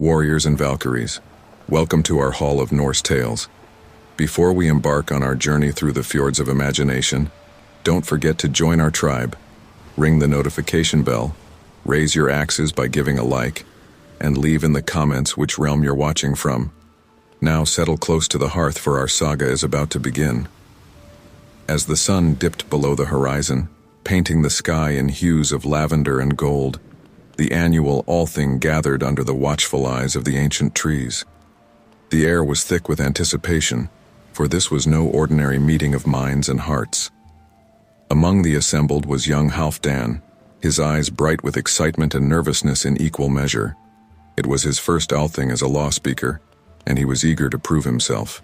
Warriors and Valkyries, welcome to our Hall of Norse Tales. Before we embark on our journey through the fjords of imagination, don't forget to join our tribe, ring the notification bell, raise your axes by giving a like, and leave in the comments which realm you're watching from. Now settle close to the hearth for our saga is about to begin. As the sun dipped below the horizon, painting the sky in hues of lavender and gold, the annual Althing gathered under the watchful eyes of the ancient trees. The air was thick with anticipation, for this was no ordinary meeting of minds and hearts. Among the assembled was young Halfdan, his eyes bright with excitement and nervousness in equal measure. It was his first Althing as a law speaker, and he was eager to prove himself.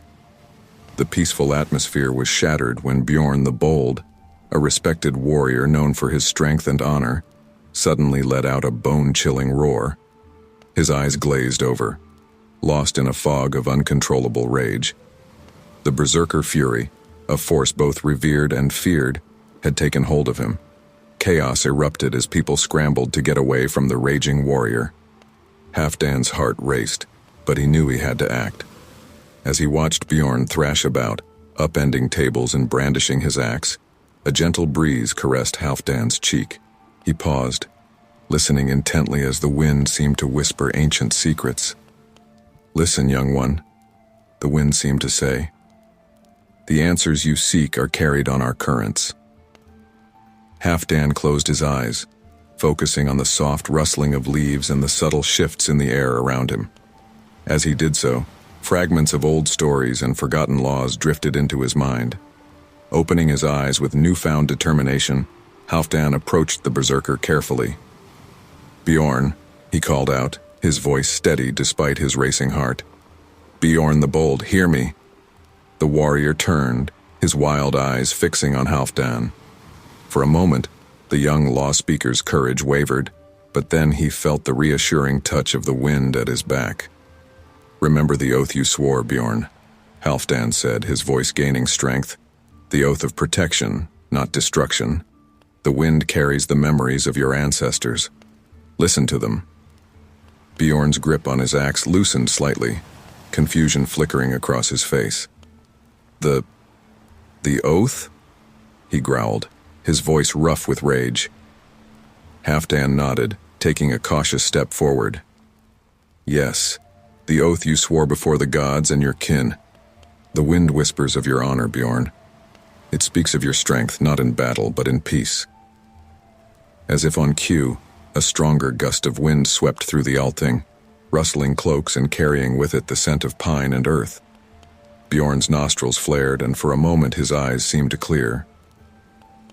The peaceful atmosphere was shattered when Bjorn the Bold, a respected warrior known for his strength and honor, suddenly let out a bone-chilling roar. His eyes glazed over, lost in a fog of uncontrollable rage. The berserker fury, a force both revered and feared, had taken hold of him. Chaos erupted as people scrambled to get away from the raging warrior. Halfdan's heart raced, but he knew he had to act. As he watched Bjorn thrash about, upending tables and brandishing his axe, a gentle breeze caressed Halfdan's cheek. He paused, listening intently as the wind seemed to whisper ancient secrets. "Listen, young one," the wind seemed to say. "The answers you seek are carried on our currents." Halfdan closed his eyes, focusing on the soft rustling of leaves and the subtle shifts in the air around him. As he did so, fragments of old stories and forgotten laws drifted into his mind. Opening his eyes with newfound determination, Halfdan approached the berserker carefully. "Bjorn," he called out, his voice steady despite his racing heart. "Bjorn the Bold, hear me." The warrior turned, his wild eyes fixing on Halfdan. For a moment, the young law speaker's courage wavered, but then he felt the reassuring touch of the wind at his back. "Remember the oath you swore, Bjorn," Halfdan said, his voice gaining strength. "The oath of protection, not destruction. The wind carries the memories of your ancestors. Listen to them." Bjorn's grip on his axe loosened slightly, confusion flickering across his face. The oath?" he growled, his voice rough with rage. Halfdan nodded, taking a cautious step forward. "Yes, the oath you swore before the gods and your kin. The wind whispers of your honor, Bjorn. It speaks of your strength, not in battle, but in peace." As if on cue, a stronger gust of wind swept through the Althing, rustling cloaks and carrying with it the scent of pine and earth. Bjorn's nostrils flared, and for a moment his eyes seemed to clear.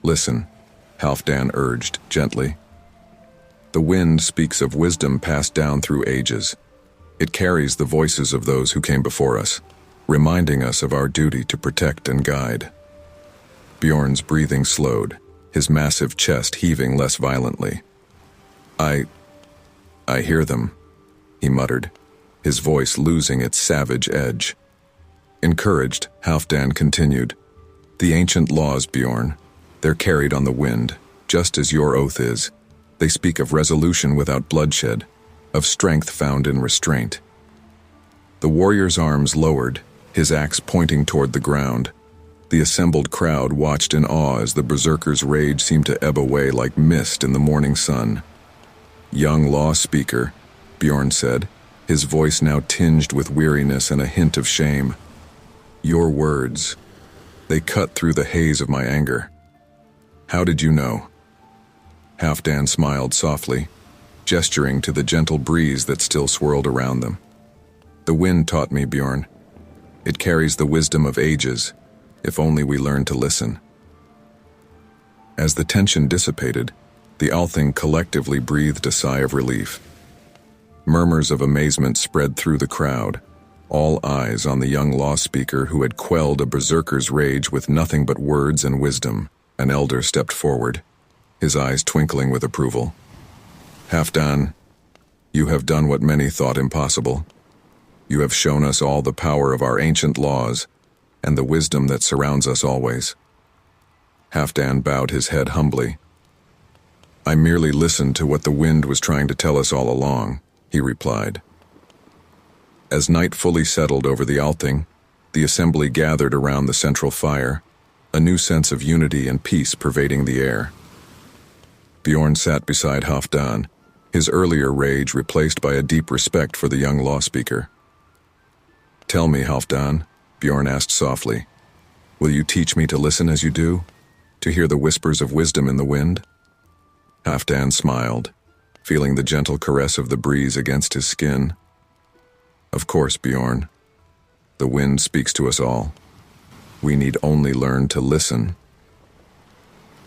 "Listen," Halfdan urged gently. "The wind speaks of wisdom passed down through ages. It carries the voices of those who came before us, reminding us of our duty to protect and guide." Bjorn's breathing slowed, his massive chest heaving less violently. I hear them," he muttered, his voice losing its savage edge. Encouraged, Halfdan continued, "The ancient laws, Bjorn, they're carried on the wind, just as your oath is. They speak of resolution without bloodshed, of strength found in restraint." The warrior's arms lowered, his axe pointing toward the ground. The assembled crowd watched in awe as the berserker's rage seemed to ebb away like mist in the morning sun. "Young law speaker," Bjorn said, his voice now tinged with weariness and a hint of shame. "Your words, they cut through the haze of my anger. How did you know?" Halfdan smiled softly, gesturing to the gentle breeze that still swirled around them. "The wind taught me, Bjorn. It carries the wisdom of ages, if only we learn to listen." As the tension dissipated, the Althing collectively breathed a sigh of relief. Murmurs of amazement spread through the crowd, all eyes on the young law speaker who had quelled a berserker's rage with nothing but words and wisdom. An elder stepped forward, his eyes twinkling with approval. "Halfdan, you have done what many thought impossible. You have shown us all the power of our ancient laws and the wisdom that surrounds us always." Halfdan bowed his head humbly. "I merely listened to what the wind was trying to tell us all along," he replied. As night fully settled over the Althing, the assembly gathered around the central fire, a new sense of unity and peace pervading the air. Bjorn sat beside Halfdan, his earlier rage replaced by a deep respect for the young law speaker. "Tell me, Halfdan," Bjorn asked softly, "will you teach me to listen as you do? To hear the whispers of wisdom in the wind?" Halfdan smiled, feeling the gentle caress of the breeze against his skin. "Of course, Bjorn. The wind speaks to us all. We need only learn to listen."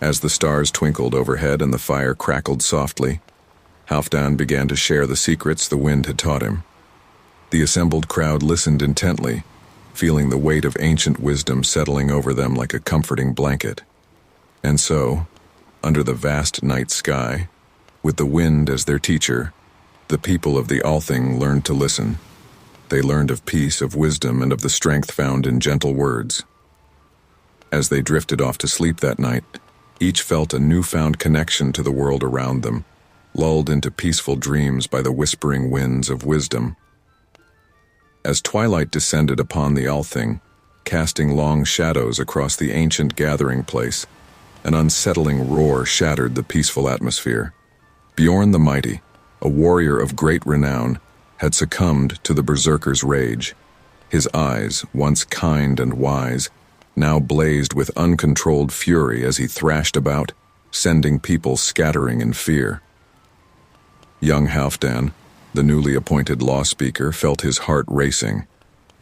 As the stars twinkled overhead and the fire crackled softly, Halfdan began to share the secrets the wind had taught him. The assembled crowd listened intently, feeling the weight of ancient wisdom settling over them like a comforting blanket. And so, under the vast night sky, with the wind as their teacher, the people of the Althing learned to listen. They learned of peace, of wisdom, and of the strength found in gentle words. As they drifted off to sleep that night, each felt a newfound connection to the world around them, lulled into peaceful dreams by the whispering winds of wisdom. As twilight descended upon the Althing, casting long shadows across the ancient gathering place, an unsettling roar shattered the peaceful atmosphere. Bjorn the Mighty, a warrior of great renown, had succumbed to the berserker's rage. His eyes, once kind and wise, now blazed with uncontrolled fury as he thrashed about, sending people scattering in fear. Young Halfdan, the newly appointed law speaker, felt his heart racing.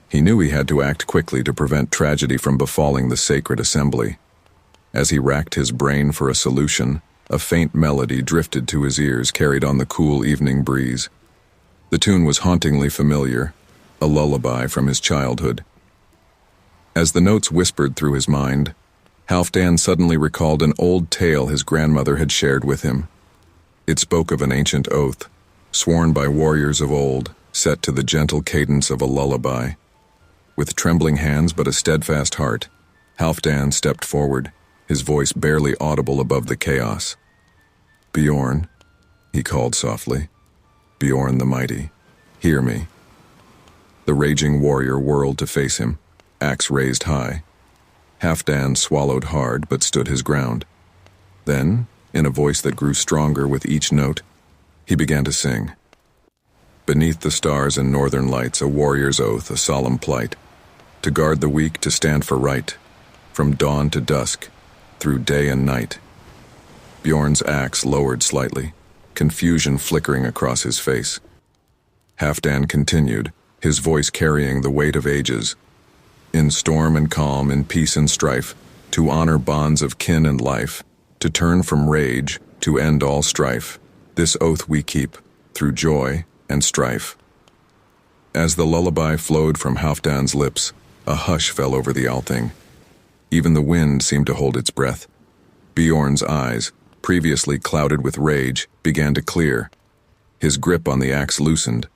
He knew he had to act quickly to prevent tragedy from befalling the sacred assembly. As he racked his brain for a solution, a faint melody drifted to his ears, carried on the cool evening breeze. The tune was hauntingly familiar, a lullaby from his childhood. As the notes whispered through his mind, Halfdan suddenly recalled an old tale his grandmother had shared with him. It spoke of an ancient oath, sworn by warriors of old, set to the gentle cadence of a lullaby. With trembling hands but a steadfast heart, Halfdan stepped forward, his voice barely audible above the chaos. "Bjorn," he called softly. "Bjorn the Mighty, hear me." The raging warrior whirled to face him, axe raised high. Halfdan swallowed hard but stood his ground. Then, in a voice that grew stronger with each note, he began to sing. Beneath the stars and northern lights, a warrior's oath, a solemn plight. To guard the weak, to stand for right. From dawn to dusk, through day and night. Bjorn's axe lowered slightly, confusion flickering across his face. Halfdan continued, his voice carrying the weight of ages. In storm and calm, in peace and strife, to honor bonds of kin and life, to turn from rage, to end all strife, this oath we keep, through joy and strife. As the lullaby flowed from Halfdan's lips, a hush fell over the Althing. Even the wind seemed to hold its breath. Bjorn's eyes, previously clouded with rage, began to clear. His grip on the axe loosened.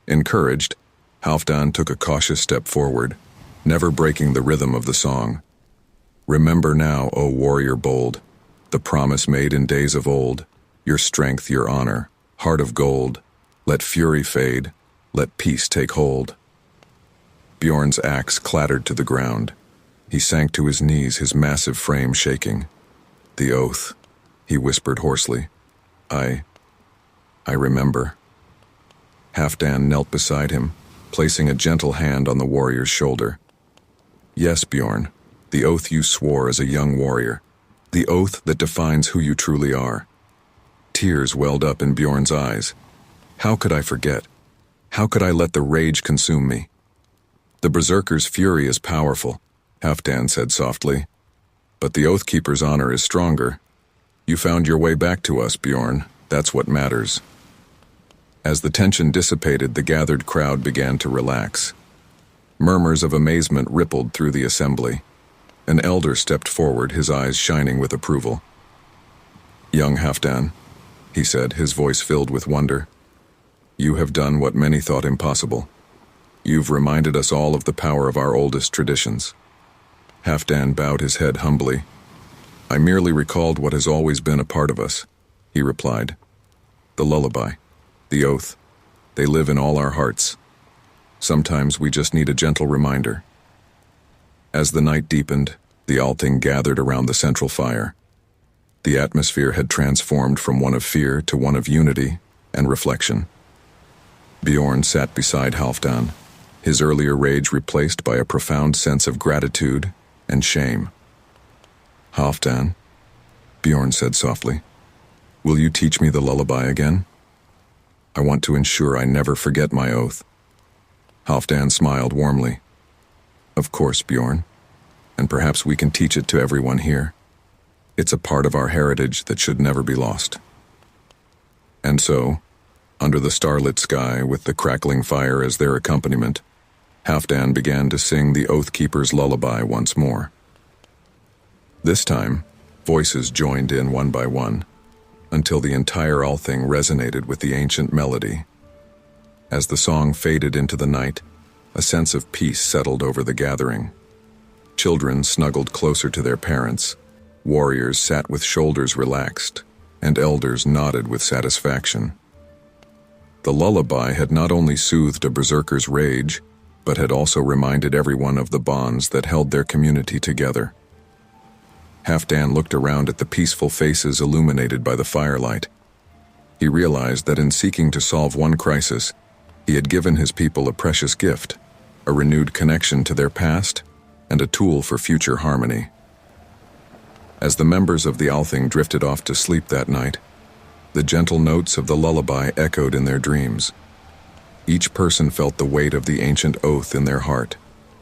Encouraged, Halfdan took a cautious step forward, never breaking the rhythm of the song. Remember now, O warrior bold, the promise made in days of old, your strength, your honor, heart of gold, let fury fade, let peace take hold. Bjorn's axe clattered to the ground. He sank to his knees, his massive frame shaking. "The oath," he whispered hoarsely. I remember." Halfdan knelt beside him, placing a gentle hand on the warrior's shoulder. "Yes, Bjorn, the oath you swore as a young warrior, the oath that defines who you truly are." Tears welled up in Bjorn's eyes. "How could I forget? How could I let the rage consume me?" "The berserker's fury is powerful," Halfdan said softly, "but the Oathkeeper's honor is stronger. You found your way back to us, Bjorn. That's what matters." As the tension dissipated, the gathered crowd began to relax. Murmurs of amazement rippled through the assembly. An elder stepped forward, his eyes shining with approval. "Young Halfdan," he said, his voice filled with wonder, "you have done what many thought impossible. You've reminded us all of the power of our oldest traditions." Halfdan bowed his head humbly. "I merely recalled what has always been a part of us," he replied. "The lullaby, the oath, they live in all our hearts." Sometimes we just need a gentle reminder. As the night deepened, the Althing gathered around the central fire. The atmosphere had transformed from one of fear to one of unity and reflection. Bjorn sat beside Halfdan, his earlier rage replaced by a profound sense of gratitude and shame. "Halfdan," Bjorn said softly, "will you teach me the lullaby again? I want to ensure I never forget my oath." Halfdan smiled warmly. "Of course, Bjorn, and perhaps we can teach it to everyone here. It's a part of our heritage that should never be lost." And so, under the starlit sky with the crackling fire as their accompaniment, Halfdan began to sing the Oathkeeper's lullaby once more. This time, voices joined in one by one, until the entire Althing resonated with the ancient melody. As the song faded into the night, a sense of peace settled over the gathering. Children snuggled closer to their parents, warriors sat with shoulders relaxed, and elders nodded with satisfaction. The lullaby had not only soothed a berserker's rage, but had also reminded everyone of the bonds that held their community together. Halfdan looked around at the peaceful faces illuminated by the firelight. He realized that in seeking to solve one crisis, he had given his people a precious gift, a renewed connection to their past, and a tool for future harmony. As the members of the Althing drifted off to sleep that night, the gentle notes of the lullaby echoed in their dreams. Each person felt the weight of the ancient oath in their heart,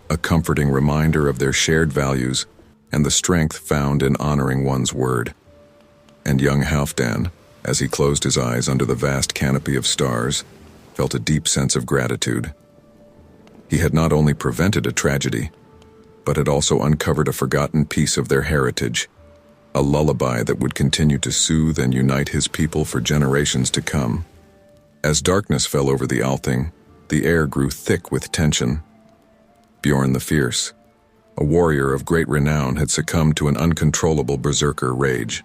a comforting reminder of their shared values and the strength found in honoring one's word. And young Halfdan, as he closed his eyes under the vast canopy of stars, felt a deep sense of gratitude. He had not only prevented a tragedy, but had also uncovered a forgotten piece of their heritage, a lullaby that would continue to soothe and unite his people for generations to come. As darkness fell over the Althing, the air grew thick with tension. Bjorn the Fierce, a warrior of great renown, had succumbed to an uncontrollable berserker rage.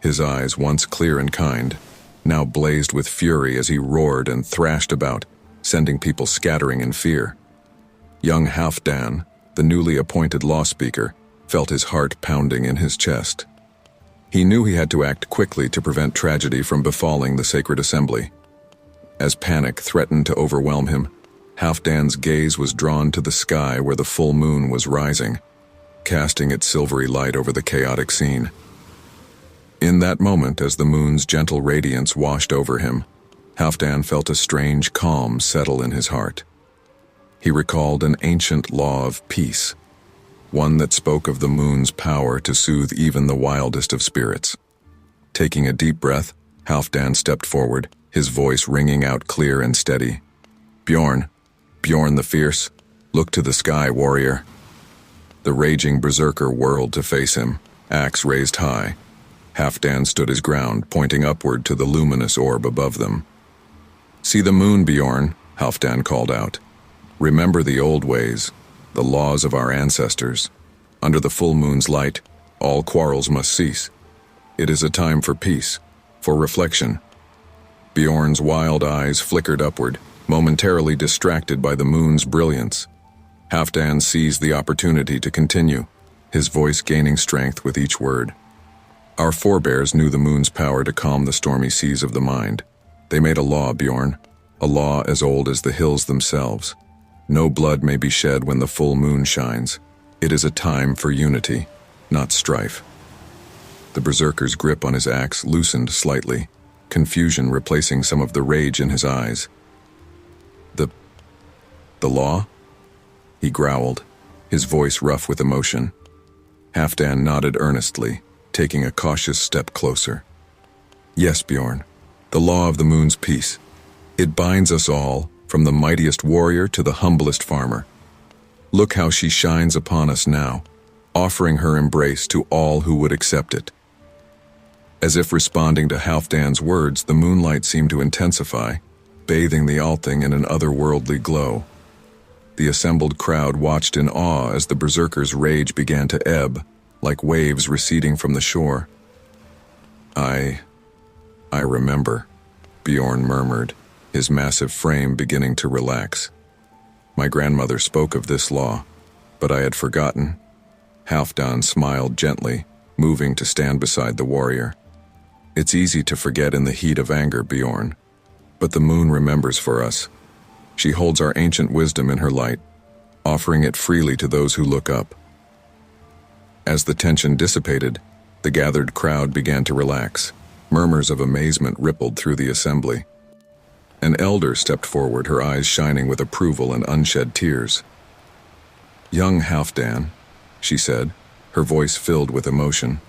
His eyes, once clear and kind, now blazed with fury as he roared and thrashed about, sending people scattering in fear. Young Halfdan, the newly appointed law speaker, felt his heart pounding in his chest. He knew he had to act quickly to prevent tragedy from befalling the sacred assembly. As panic threatened to overwhelm him, Halfdan's gaze was drawn to the sky where the full moon was rising, casting its silvery light over the chaotic scene. In that moment, as the moon's gentle radiance washed over him, Halfdan felt a strange calm settle in his heart. He recalled an ancient law of peace, one that spoke of the moon's power to soothe even the wildest of spirits. Taking a deep breath, Halfdan stepped forward, his voice ringing out clear and steady. "Bjorn, Bjorn the Fierce, look to the sky, warrior." The raging berserker whirled to face him, axe raised high. Halfdan stood his ground, pointing upward to the luminous orb above them. "See the moon, Bjorn," Halfdan called out. "Remember the old ways, the laws of our ancestors. Under the full moon's light, all quarrels must cease. It is a time for peace, for reflection." Bjorn's wild eyes flickered upward, momentarily distracted by the moon's brilliance. Halfdan seized the opportunity to continue, his voice gaining strength with each word. "Our forebears knew the moon's power to calm the stormy seas of the mind. They made a law, Bjorn, a law as old as the hills themselves. No blood may be shed when the full moon shines. It is a time for unity, not strife." The berserker's grip on his axe loosened slightly, confusion replacing some of the rage in his eyes. The law?" he growled, his voice rough with emotion. Halfdan nodded earnestly, taking a cautious step closer. "Yes, Bjorn, the law of the moon's peace. It binds us all, from the mightiest warrior to the humblest farmer. Look how she shines upon us now, offering her embrace to all who would accept it." As if responding to Halfdan's words, the moonlight seemed to intensify, bathing the Althing in an otherworldly glow. The assembled crowd watched in awe as the berserker's rage began to ebb, like waves receding from the shore. I remember," Bjorn murmured, his massive frame beginning to relax. My grandmother spoke of this law, but I had forgotten. Halfdan smiled gently, moving to stand beside the warrior. It's easy to forget in the heat of anger, Bjorn, but the moon remembers for us. She holds our ancient wisdom in her light, offering it freely to those who look up. As the tension dissipated, the gathered crowd began to relax. Murmurs of amazement rippled through the assembly. An elder stepped forward, her eyes shining with approval and unshed tears. "Young Halfdan," she said, her voice filled with emotion,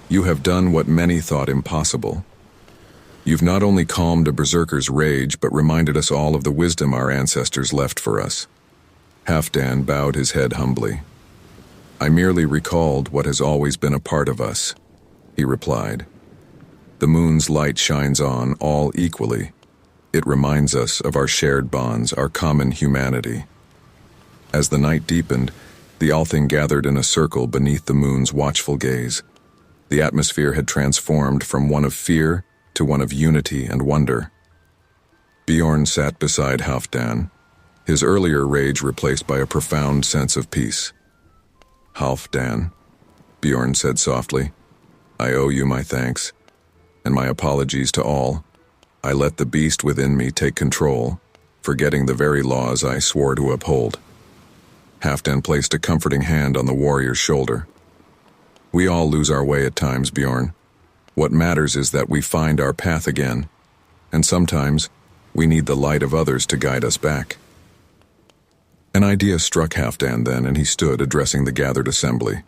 "you have done what many thought impossible. You've not only calmed a berserker's rage, but reminded us all of the wisdom our ancestors left for us." Halfdan bowed his head humbly. "I merely recalled what has always been a part of us," he replied. "The moon's light shines on all equally. It reminds us of our shared bonds, our common humanity." As the night deepened, the Althing gathered in a circle beneath the moon's watchful gaze. The atmosphere had transformed from one of fear to one of unity and wonder. Bjorn sat beside Halfdan, his earlier rage replaced by a profound sense of peace. "Halfdan," Bjorn said softly, "I owe you my thanks, and my apologies to all. I let the beast within me take control, forgetting the very laws I swore to uphold." Halfdan placed a comforting hand on the warrior's shoulder. "We all lose our way at times, Bjorn. What matters is that we find our path again, and sometimes we need the light of others to guide us back." An idea struck Halfdan then, and he stood addressing the gathered assembly.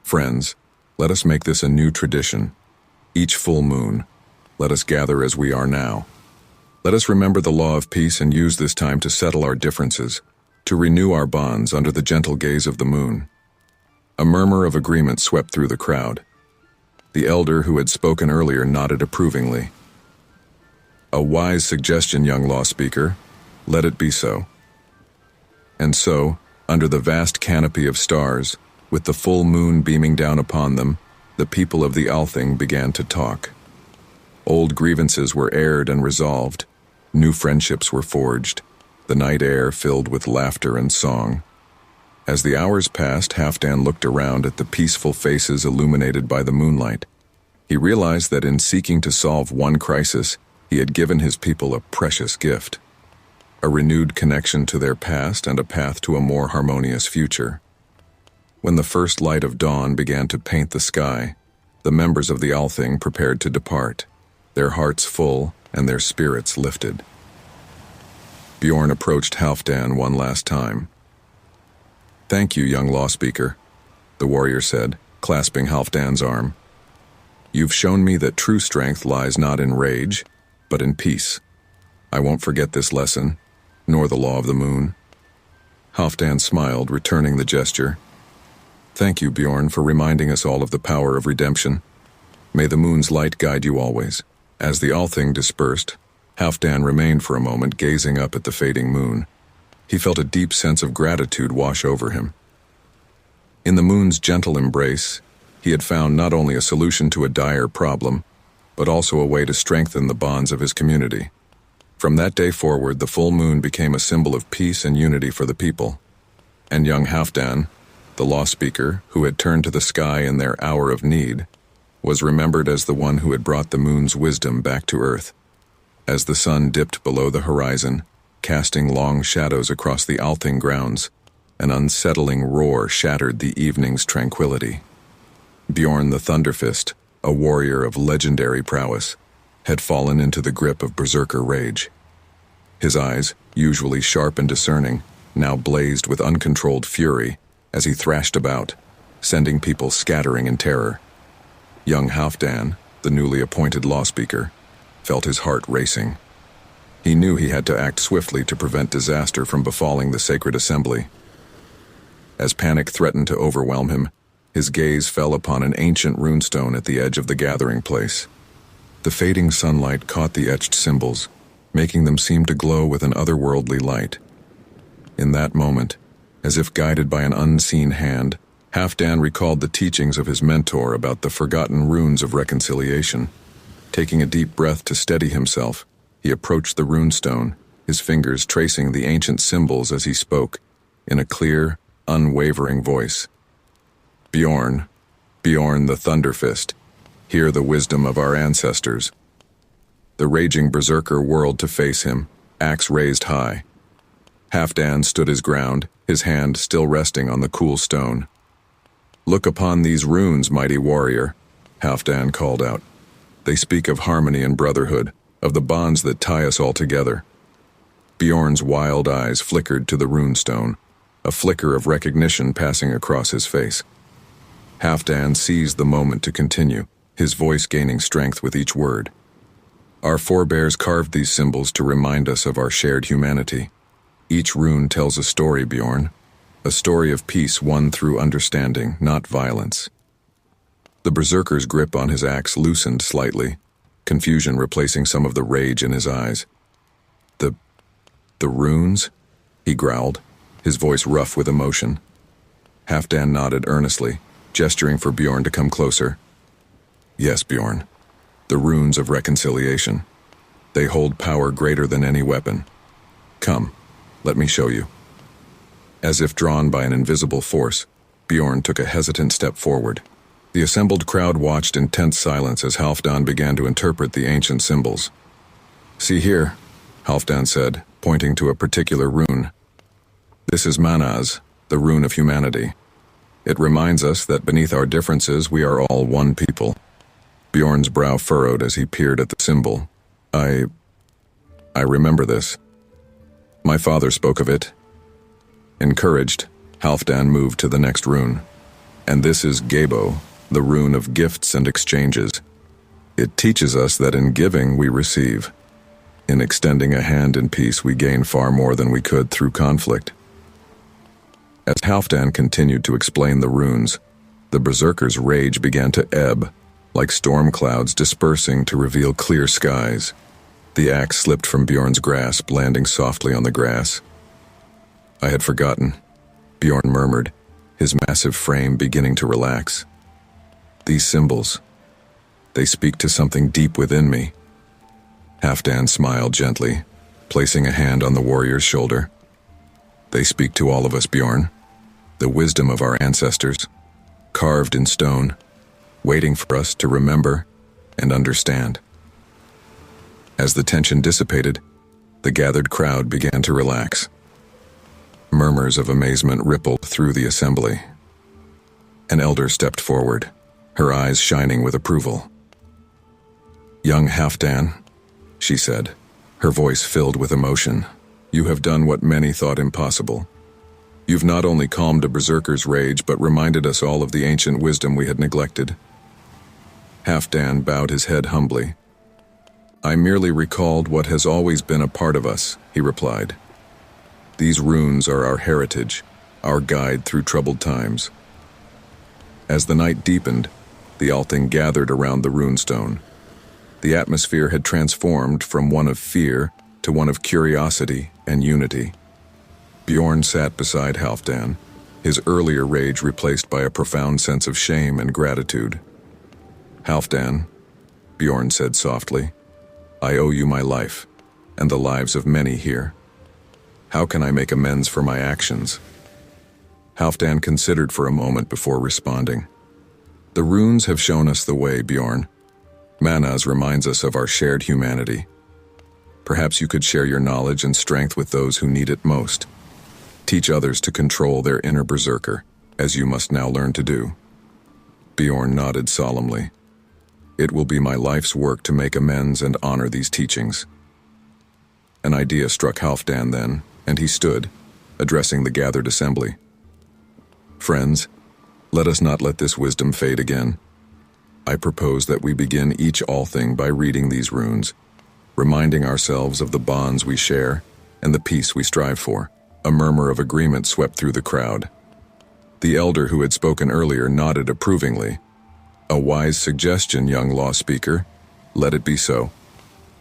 "Friends, let us make this a new tradition. Each full moon, let us gather as we are now. Let us remember the law of peace and use this time to settle our differences, to renew our bonds under the gentle gaze of the moon." A murmur of agreement swept through the crowd. The elder who had spoken earlier nodded approvingly. "A wise suggestion, young law speaker. Let it be so." And so, under the vast canopy of stars, with the full moon beaming down upon them, the people of the Althing began to talk. Old grievances were aired and resolved. New friendships were forged, the night air filled with laughter and song. As the hours passed, Halfdan looked around at the peaceful faces illuminated by the moonlight. He realized that in seeking to solve one crisis, he had given his people a precious gift. A renewed connection to their past and a path to a more harmonious future. When the first light of dawn began to paint the sky, the members of the Althing prepared to depart, their hearts full and their spirits lifted. Bjorn approached Halfdan one last time. "Thank you, young law speaker," the warrior said, clasping Halfdan's arm. "You've shown me that true strength lies not in rage, but in peace. I won't forget this lesson, nor the law of the moon." Halfdan smiled, returning the gesture. "Thank you, Bjorn, for reminding us all of the power of redemption. May the moon's light guide you always." As the Althing dispersed, Halfdan remained for a moment gazing up at the fading moon. He felt a deep sense of gratitude wash over him. In the moon's gentle embrace, he had found not only a solution to a dire problem, but also a way to strengthen the bonds of his community. From that day forward, the full moon became a symbol of peace and unity for the people. And young Halfdan, the law speaker who had turned to the sky in their hour of need, was remembered as the one who had brought the moon's wisdom back to earth. As the sun dipped below the horizon, casting long shadows across the Althing grounds, an unsettling roar shattered the evening's tranquility. Bjorn the Thunderfist, a warrior of legendary prowess, had fallen into the grip of berserker rage. His eyes, usually sharp and discerning, now blazed with uncontrolled fury as he thrashed about, sending people scattering in terror. Young Halfdan, the newly appointed law speaker, felt his heart racing. He knew he had to act swiftly to prevent disaster from befalling the sacred assembly. As panic threatened to overwhelm him, his gaze fell upon an ancient runestone at the edge of the gathering place. The fading sunlight caught the etched symbols, making them seem to glow with an otherworldly light. In that moment, as if guided by an unseen hand, Halfdan recalled the teachings of his mentor about the forgotten runes of reconciliation. Taking a deep breath to steady himself, he approached the runestone, his fingers tracing the ancient symbols as he spoke, in a clear, unwavering voice. Bjorn, Bjorn the Thunderfist, hear the wisdom of our ancestors. The raging berserker whirled to face him, axe raised high. Halfdan stood his ground, his hand still resting on the cool stone. Look upon these runes, mighty warrior, Halfdan called out. They speak of harmony and brotherhood, of the bonds that tie us all together. Bjorn's wild eyes flickered to the runestone, a flicker of recognition passing across his face. Halfdan seized the moment to continue, his voice gaining strength with each word. Our forebears carved these symbols to remind us of our shared humanity. Each rune tells a story, Bjorn, a story of peace won through understanding, not violence. The berserker's grip on his axe loosened slightly, confusion replacing some of the rage in his eyes. The runes? He growled, his voice rough with emotion. Halfdan nodded earnestly, gesturing for Bjorn to come closer. Yes, Bjorn. The runes of reconciliation. They hold power greater than any weapon. Come, let me show you. As if drawn by an invisible force, Bjorn took a hesitant step forward. The assembled crowd watched in tense silence as Halfdan began to interpret the ancient symbols. See here, Halfdan said, pointing to a particular rune. This is Manaz, the rune of humanity. It reminds us that beneath our differences we are all one people. Bjorn's brow furrowed as he peered at the symbol. I remember this. My father spoke of it. Encouraged, Halfdan moved to the next rune. And this is Gabo, the rune of gifts and exchanges. It teaches us that in giving we receive. In extending a hand in peace we gain far more than we could through conflict. As Halfdan continued to explain the runes, the berserker's rage began to ebb, like storm clouds dispersing to reveal clear skies. The axe slipped from Bjorn's grasp, landing softly on the grass. I had forgotten, Bjorn murmured, his massive frame beginning to relax. These symbols, they speak to something deep within me. Halfdan smiled gently, placing a hand on the warrior's shoulder. They speak to all of us, Bjorn. The wisdom of our ancestors, carved in stone, waiting for us to remember and understand. As the tension dissipated, the gathered crowd began to relax. Murmurs of amazement rippled through the assembly. An elder stepped forward, her eyes shining with approval. Young Halfdan, she said, her voice filled with emotion, you have done what many thought impossible. You've not only calmed a berserker's rage, but reminded us all of the ancient wisdom we had neglected. Halfdan bowed his head humbly. I merely recalled what has always been a part of us, he replied. These runes are our heritage, our guide through troubled times. As the night deepened, the Althing gathered around the runestone. The atmosphere had transformed from one of fear to one of curiosity and unity. Bjorn sat beside Halfdan, his earlier rage replaced by a profound sense of shame and gratitude. Halfdan, Bjorn said softly, I owe you my life, and the lives of many here. How can I make amends for my actions? Halfdan considered for a moment before responding. The runes have shown us the way, Bjorn. Manaz reminds us of our shared humanity. Perhaps you could share your knowledge and strength with those who need it most. Teach others to control their inner berserker, as you must now learn to do. Bjorn nodded solemnly. It will be my life's work to make amends and honor these teachings. An idea struck Halfdan then, and he stood, addressing the gathered assembly. Friends, let us not let this wisdom fade again. I propose that we begin each Althing by reading these runes, reminding ourselves of the bonds we share and the peace we strive for. A murmur of agreement swept through the crowd. The elder who had spoken earlier nodded approvingly. A wise suggestion, young law speaker. Let it be so.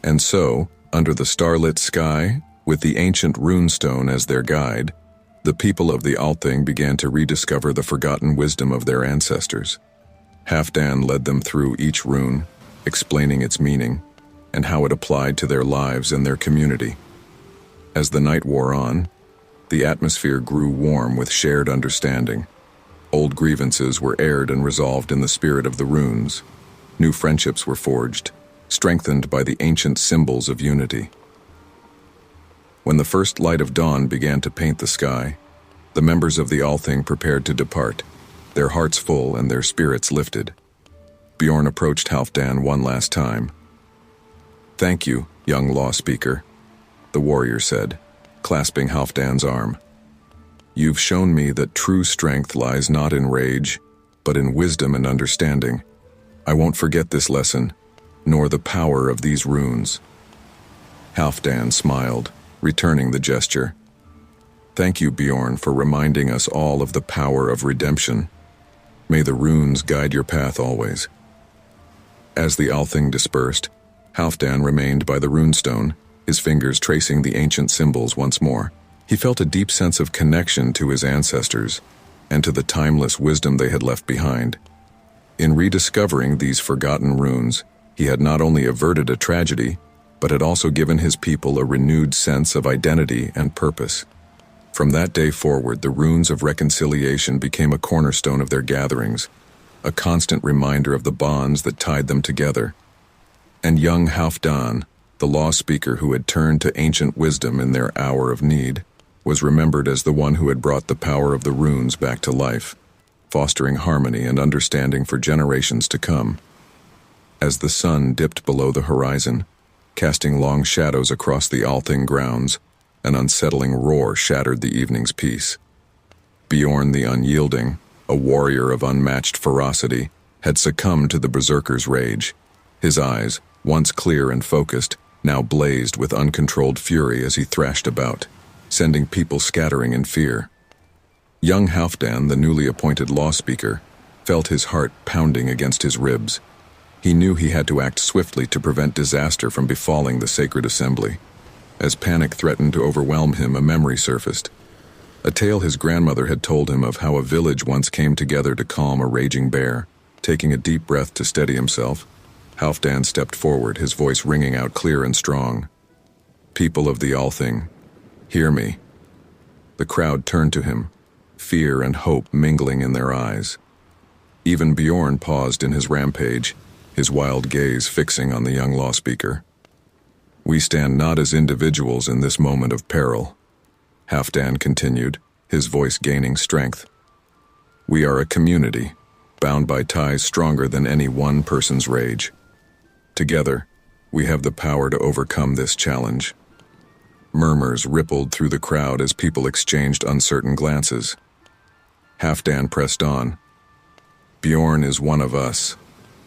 And so, under the starlit sky, with the ancient runestone as their guide, the people of the Althing began to rediscover the forgotten wisdom of their ancestors. Halfdan led them through each rune, explaining its meaning and how it applied to their lives and their community. As the night wore on, the atmosphere grew warm with shared understanding. Old grievances were aired and resolved in the spirit of the runes. New friendships were forged, strengthened by the ancient symbols of unity. When the first light of dawn began to paint the sky, the members of the Althing prepared to depart, their hearts full and their spirits lifted. Bjorn approached Halfdan one last time. "Thank you, young law speaker," the warrior said, clasping Halfdan's arm. "You've shown me that true strength lies not in rage, but in wisdom and understanding. I won't forget this lesson, nor the power of these runes." Halfdan smiled, returning the gesture. "Thank you, Bjorn, for reminding us all of the power of redemption. May the runes guide your path always." As the Althing dispersed, Halfdan remained by the runestone, his fingers tracing the ancient symbols once more. He felt a deep sense of connection to his ancestors and to the timeless wisdom they had left behind. In rediscovering these forgotten runes, he had not only averted a tragedy, but had also given his people a renewed sense of identity and purpose. From that day forward, the runes of reconciliation became a cornerstone of their gatherings, a constant reminder of the bonds that tied them together. And young Halfdan, the law speaker who had turned to ancient wisdom in their hour of need, was remembered as the one who had brought the power of the runes back to life, fostering harmony and understanding for generations to come. As the sun dipped below the horizon, casting long shadows across the Althing grounds, an unsettling roar shattered the evening's peace. Bjorn the Unyielding, a warrior of unmatched ferocity, had succumbed to the berserker's rage. His eyes, once clear and focused, now blazed with uncontrolled fury as he thrashed about, sending people scattering in fear. Young Halfdan, the newly appointed law speaker, felt his heart pounding against his ribs. He knew he had to act swiftly to prevent disaster from befalling the sacred assembly. As panic threatened to overwhelm him, a memory surfaced. A tale his grandmother had told him of how a village once came together to calm a raging bear. Taking a deep breath to steady himself, Halfdan stepped forward, his voice ringing out clear and strong. "People of the Althing, hear me." The crowd turned to him, fear and hope mingling in their eyes. Even Bjorn paused in his rampage, his wild gaze fixing on the young law speaker. "We stand not as individuals in this moment of peril," Halfdan continued, his voice gaining strength. "We are a community, bound by ties stronger than any one person's rage. Together, we have the power to overcome this challenge." Murmurs rippled through the crowd as people exchanged uncertain glances. Halfdan pressed on. "Bjorn is one of us.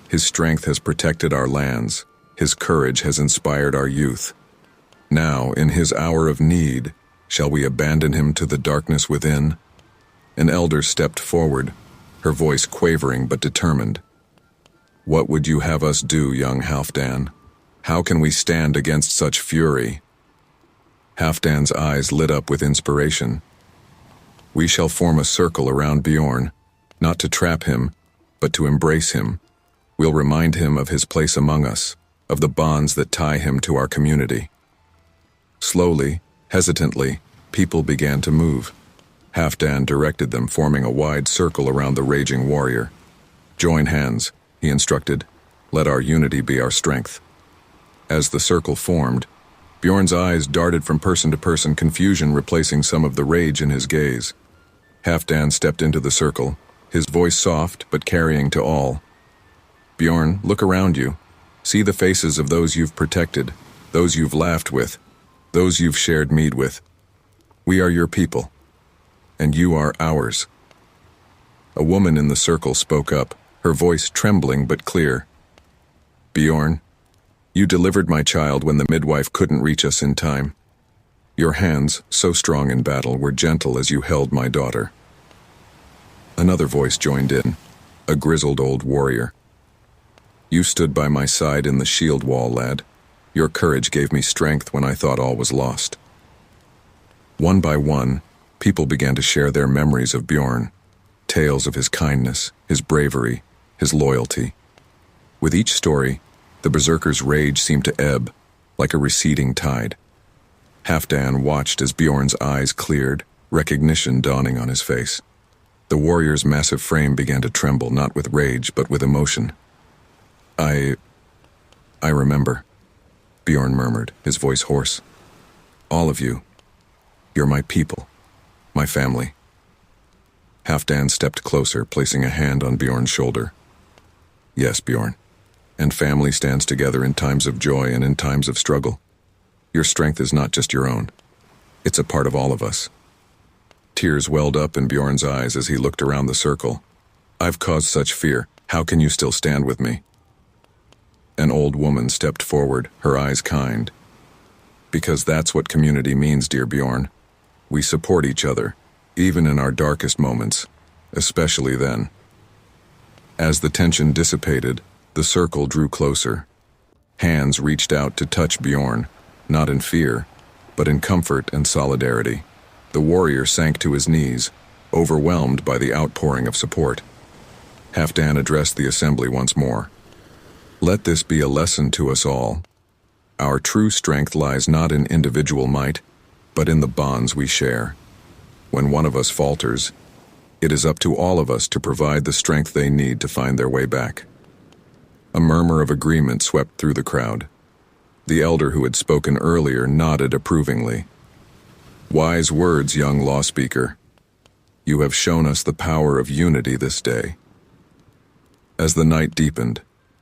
His strength has protected our lands. His courage has inspired our youth. Now, in his hour of need, shall we abandon him to the darkness within?" An elder stepped forward, her voice quavering but determined. "What would you have us do, young Halfdan? How can we stand against such fury?" Halfdan's eyes lit up with inspiration. "We shall form a circle around Bjorn, not to trap him, but to embrace him. We'll remind him of his place among us, of the bonds that tie him to our community." Slowly, hesitantly, people began to move. Halfdan directed them, forming a wide circle around the raging warrior. "Join hands," he instructed. "Let our unity be our strength." As the circle formed, Bjorn's eyes darted from person to person, confusion replacing some of the rage in his gaze. Halfdan stepped into the circle, his voice soft but carrying to all. "Bjorn, look around you. See the faces of those you've protected, those you've laughed with, those you've shared mead with. We are your people, and you are ours." A woman in the circle spoke up, her voice trembling but clear. "Bjorn, you delivered my child when the midwife couldn't reach us in time. Your hands, so strong in battle, were gentle as you held my daughter." Another voice joined in, a grizzled old warrior. "You stood by my side in the shield wall, lad. Your courage gave me strength when I thought all was lost." One by one, people began to share their memories of Bjorn, tales of his kindness, his bravery, his loyalty. With each story, the berserker's rage seemed to ebb, like a receding tide. Halfdan watched as Bjorn's eyes cleared, recognition dawning on his face. The warrior's massive frame began to tremble, not with rage, but with emotion. I remember, Bjorn murmured, his voice hoarse. All of you. You're my people. My family. Halfdan stepped closer, placing a hand on Bjorn's shoulder. Yes, Bjorn. And family stands together in times of joy and in times of struggle. Your strength is not just your own. It's a part of all of us. Tears welled up in Bjorn's eyes as he looked around the circle. I've caused such fear. How can you still stand with me? An old woman stepped forward, her eyes kind. Because that's what community means, dear Bjorn. We support each other, even in our darkest moments, especially then. As the tension dissipated, the circle drew closer. Hands reached out to touch Bjorn, not in fear, but in comfort and solidarity. The warrior sank to his knees, overwhelmed by the outpouring of support. Halfdan addressed the assembly once more. Let this be a lesson to us all. Our true strength lies not in individual might, but in the bonds we share. When one of us falters, it is up to all of us to provide the strength they need to find their way back. A murmur of agreement swept through the crowd. The elder who had spoken earlier nodded approvingly. Wise words, young law speaker. You have shown us the power of unity this day. As the night deepened,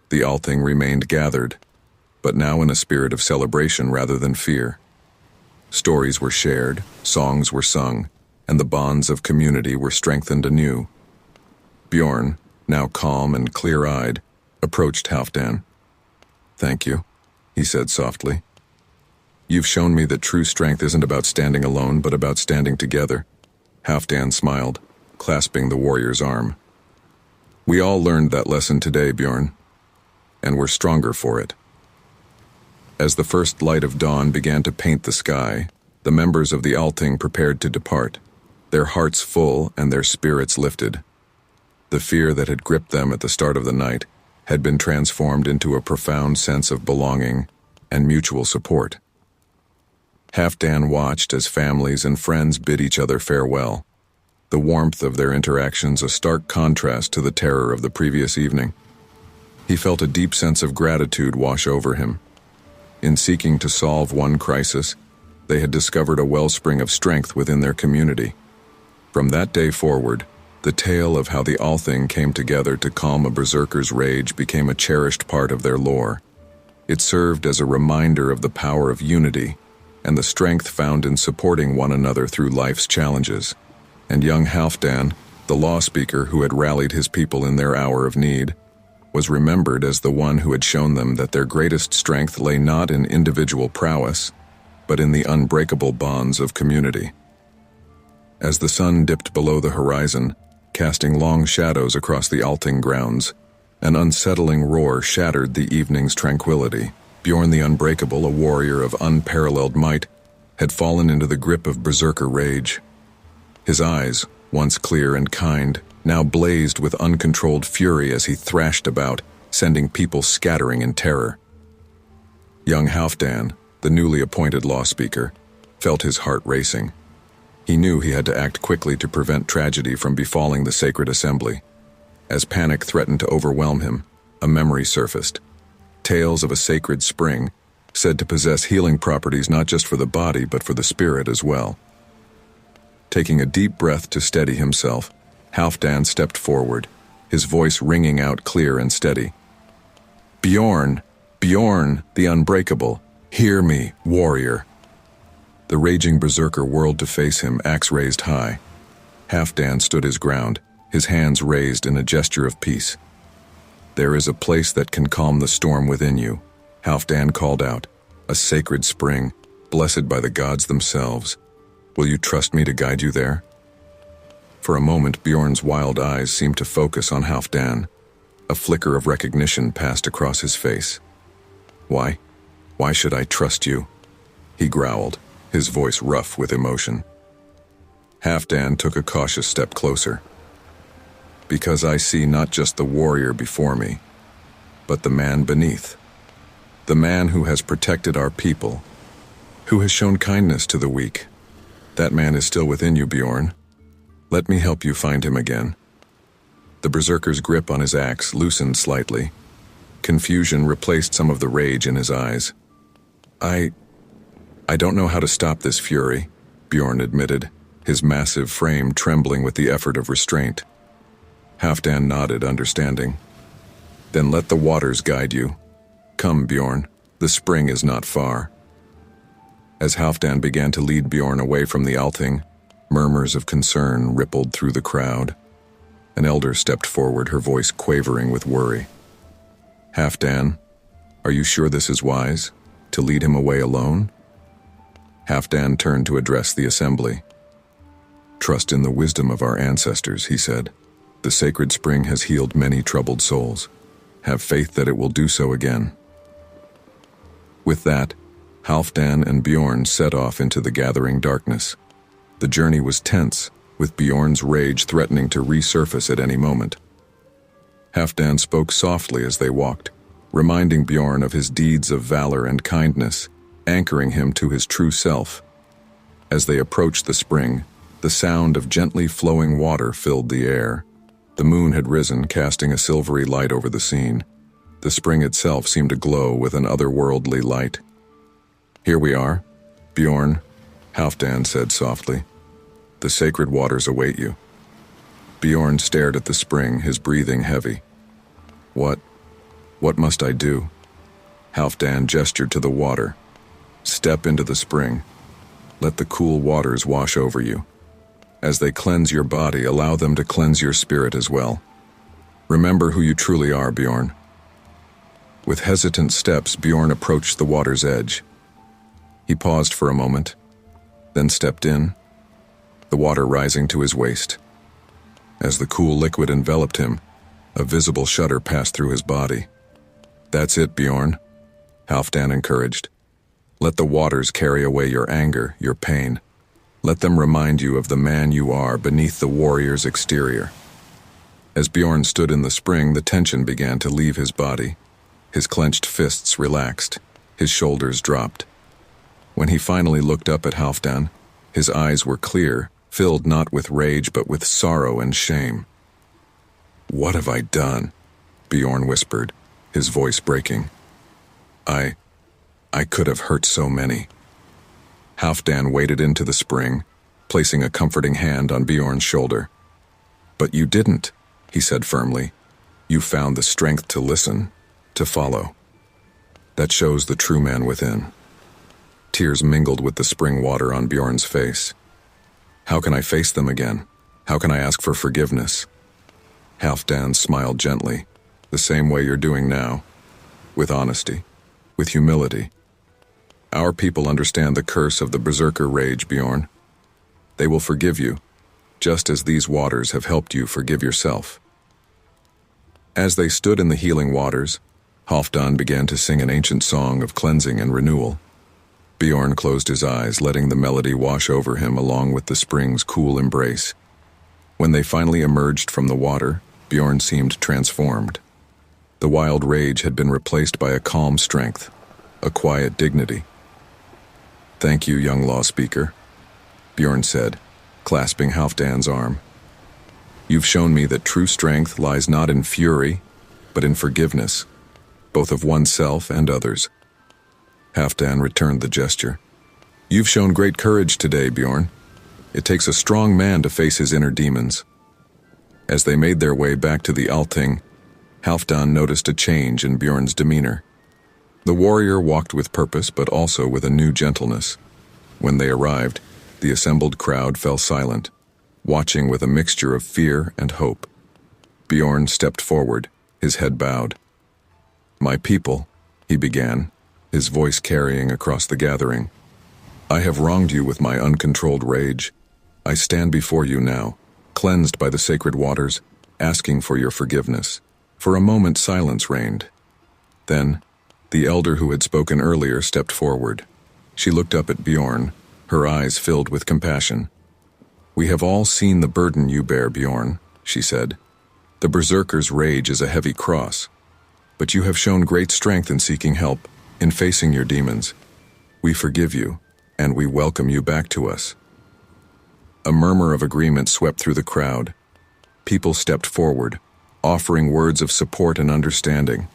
the Althing remained gathered, but now in a spirit of celebration rather than fear. Stories were shared, songs were sung, and the bonds of community were strengthened anew. Bjorn, now calm and clear-eyed, approached Halfdan. Thank you, he said softly. You've shown me that true strength isn't about standing alone, but about standing together. Halfdan smiled, clasping the warrior's arm. We all learned that lesson today, Bjorn, and we're stronger for it. As the first light of dawn began to paint the sky, the members of the Althing prepared to depart, their hearts full and their spirits lifted. The fear that had gripped them at the start of the night had been transformed into a profound sense of belonging and mutual support. Halfdan watched as families and friends bid each other farewell, the warmth of their interactions a stark contrast to the terror of the previous evening. He felt a deep sense of gratitude wash over him. In seeking to solve one crisis, they had discovered a wellspring of strength within their community. From that day forward, the tale of how the Althing came together to calm a berserker's rage became a cherished part of their lore. It served as a reminder of the power of unity and the strength found in supporting one another through life's challenges. And young Halfdan, the law speaker who had rallied his people in their hour of need, was remembered as the one who had shown them that their greatest strength lay not in individual prowess, but in the unbreakable bonds of community. As the sun dipped below the horizon, casting long shadows across the Althing grounds, an unsettling roar shattered the evening's tranquility. Bjorn the Unbreakable, a warrior of unparalleled might, had fallen into the grip of berserker rage. His eyes, once clear and kind, now blazed with uncontrolled fury as he thrashed about, sending people scattering in terror. Young Halfdan, the newly appointed law speaker, felt his heart racing. He knew he had to act quickly to prevent tragedy from befalling the sacred assembly. As panic threatened to overwhelm him, a memory surfaced. Tales of a sacred spring, said to possess healing properties not just for the body but for the spirit as well. Taking a deep breath to steady himself, Halfdan stepped forward, his voice ringing out clear and steady. Bjorn, Bjorn, the Unbreakable, hear me, warrior. The raging berserker whirled to face him, axe raised high. Halfdan stood his ground, his hands raised in a gesture of peace. There is a place that can calm the storm within you, Halfdan called out, a sacred spring, blessed by the gods themselves. Will you trust me to guide you there? For a moment, Bjorn's wild eyes seemed to focus on Halfdan. A flicker of recognition passed across his face. Why? Why should I trust you? He growled, his voice rough with emotion. Halfdan took a cautious step closer. Because I see not just the warrior before me, but the man beneath. The man who has protected our people, Who has shown kindness to the weak? That man is still within you, Bjorn. Let me help you find him again. The berserker's grip on his axe loosened slightly. Confusion replaced some of the rage in his eyes. I don't know how to stop this fury, Bjorn admitted, his massive frame trembling with the effort of restraint. Halfdan nodded, understanding. Then let the waters guide you. Come, Bjorn, the spring is not far. As Halfdan began to lead Bjorn away from the Althing, murmurs of concern rippled through the crowd. An elder stepped forward, her voice quavering with worry. Halfdan, are you sure this is wise, to lead him away alone? Halfdan turned to address the assembly. Trust in the wisdom of our ancestors, he said. The sacred spring has healed many troubled souls. Have faith that it will do so again. With that, Halfdan and Bjorn set off into the gathering darkness. The journey was tense, with Bjorn's rage threatening to resurface at any moment. Halfdan spoke softly as they walked, reminding Bjorn of his deeds of valor and kindness, anchoring him to his true self. As they approached the spring, the sound of gently flowing water filled the air. The moon had risen, casting a silvery light over the scene. The spring itself seemed to glow with an otherworldly light. Here we are, Bjorn, Halfdan said softly. The sacred waters await you. Bjorn stared at the spring, his breathing heavy. What must I do? Halfdan gestured to the water. Step into the spring. Let the cool waters wash over you. As they cleanse your body, allow them to cleanse your spirit as well. Remember who you truly are, Bjorn. With hesitant steps, Bjorn approached the water's edge. He paused for a moment, then stepped in, the water rising to his waist. As the cool liquid enveloped him, a visible shudder passed through his body. That's it, Bjorn, Halfdan encouraged. Let the waters carry away your anger, your pain. Let them remind you of the man you are beneath the warrior's exterior. As Bjorn stood in the spring, the tension began to leave his body. His clenched fists relaxed, his shoulders dropped. When he finally looked up at Halfdan, his eyes were clear, filled not with rage but with sorrow and shame. What have I done? Bjorn whispered, his voice breaking. I could have hurt so many. Halfdan waded into the spring, placing a comforting hand on Bjorn's shoulder. But you didn't, he said firmly. You found the strength to listen, to follow. That shows the true man within. Tears mingled with the spring water on Bjorn's face. How can I face them again? How can I ask for forgiveness? Halfdan smiled gently, the same way you're doing now, with honesty, with humility. Our people understand the curse of the berserker rage, Bjorn. They will forgive you, just as these waters have helped you forgive yourself. As they stood in the healing waters, Halfdan began to sing an ancient song of cleansing and renewal. Bjorn closed his eyes, letting the melody wash over him along with the spring's cool embrace. When they finally emerged from the water, Bjorn seemed transformed. The wild rage had been replaced by a calm strength, a quiet dignity. Thank you, young law speaker, Bjorn said, clasping Halfdan's arm. You've shown me that true strength lies not in fury, but in forgiveness, both of oneself and others. Halfdan returned the gesture. You've shown great courage today, Bjorn. It takes a strong man to face his inner demons. As they made their way back to the Althing, Halfdan noticed a change in Bjorn's demeanor. The warrior walked with purpose, but also with a new gentleness. When they arrived, the assembled crowd fell silent, watching with a mixture of fear and hope. Bjorn stepped forward, his head bowed. My people, he began, his voice carrying across the gathering. I have wronged you with my uncontrolled rage. I stand before you now, cleansed by the sacred waters, asking for your forgiveness. For a moment silence reigned. Then, the elder who had spoken earlier stepped forward. She looked up at Bjorn, her eyes filled with compassion. We have all seen the burden you bear, Bjorn, she said. The berserker's rage is a heavy cross, but you have shown great strength in seeking help, in facing your demons. We forgive you, and we welcome you back to us." A murmur of agreement swept through the crowd. People stepped forward, offering words of support and understanding.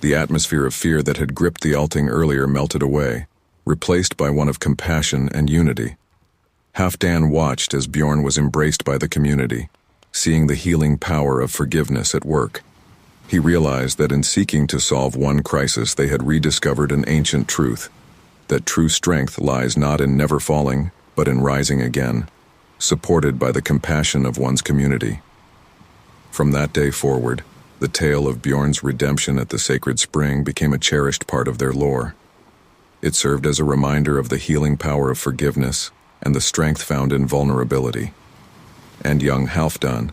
The atmosphere of fear that had gripped the Althing earlier melted away, replaced by one of compassion and unity. Halfdan watched as Bjorn was embraced by the community, seeing the healing power of forgiveness at work. He realized that in seeking to solve one crisis, they had rediscovered an ancient truth, that true strength lies not in never falling, but in rising again, supported by the compassion of one's community. From that day forward, the tale of Bjorn's redemption at the sacred spring became a cherished part of their lore. It served as a reminder of the healing power of forgiveness and the strength found in vulnerability. And young Halfdan,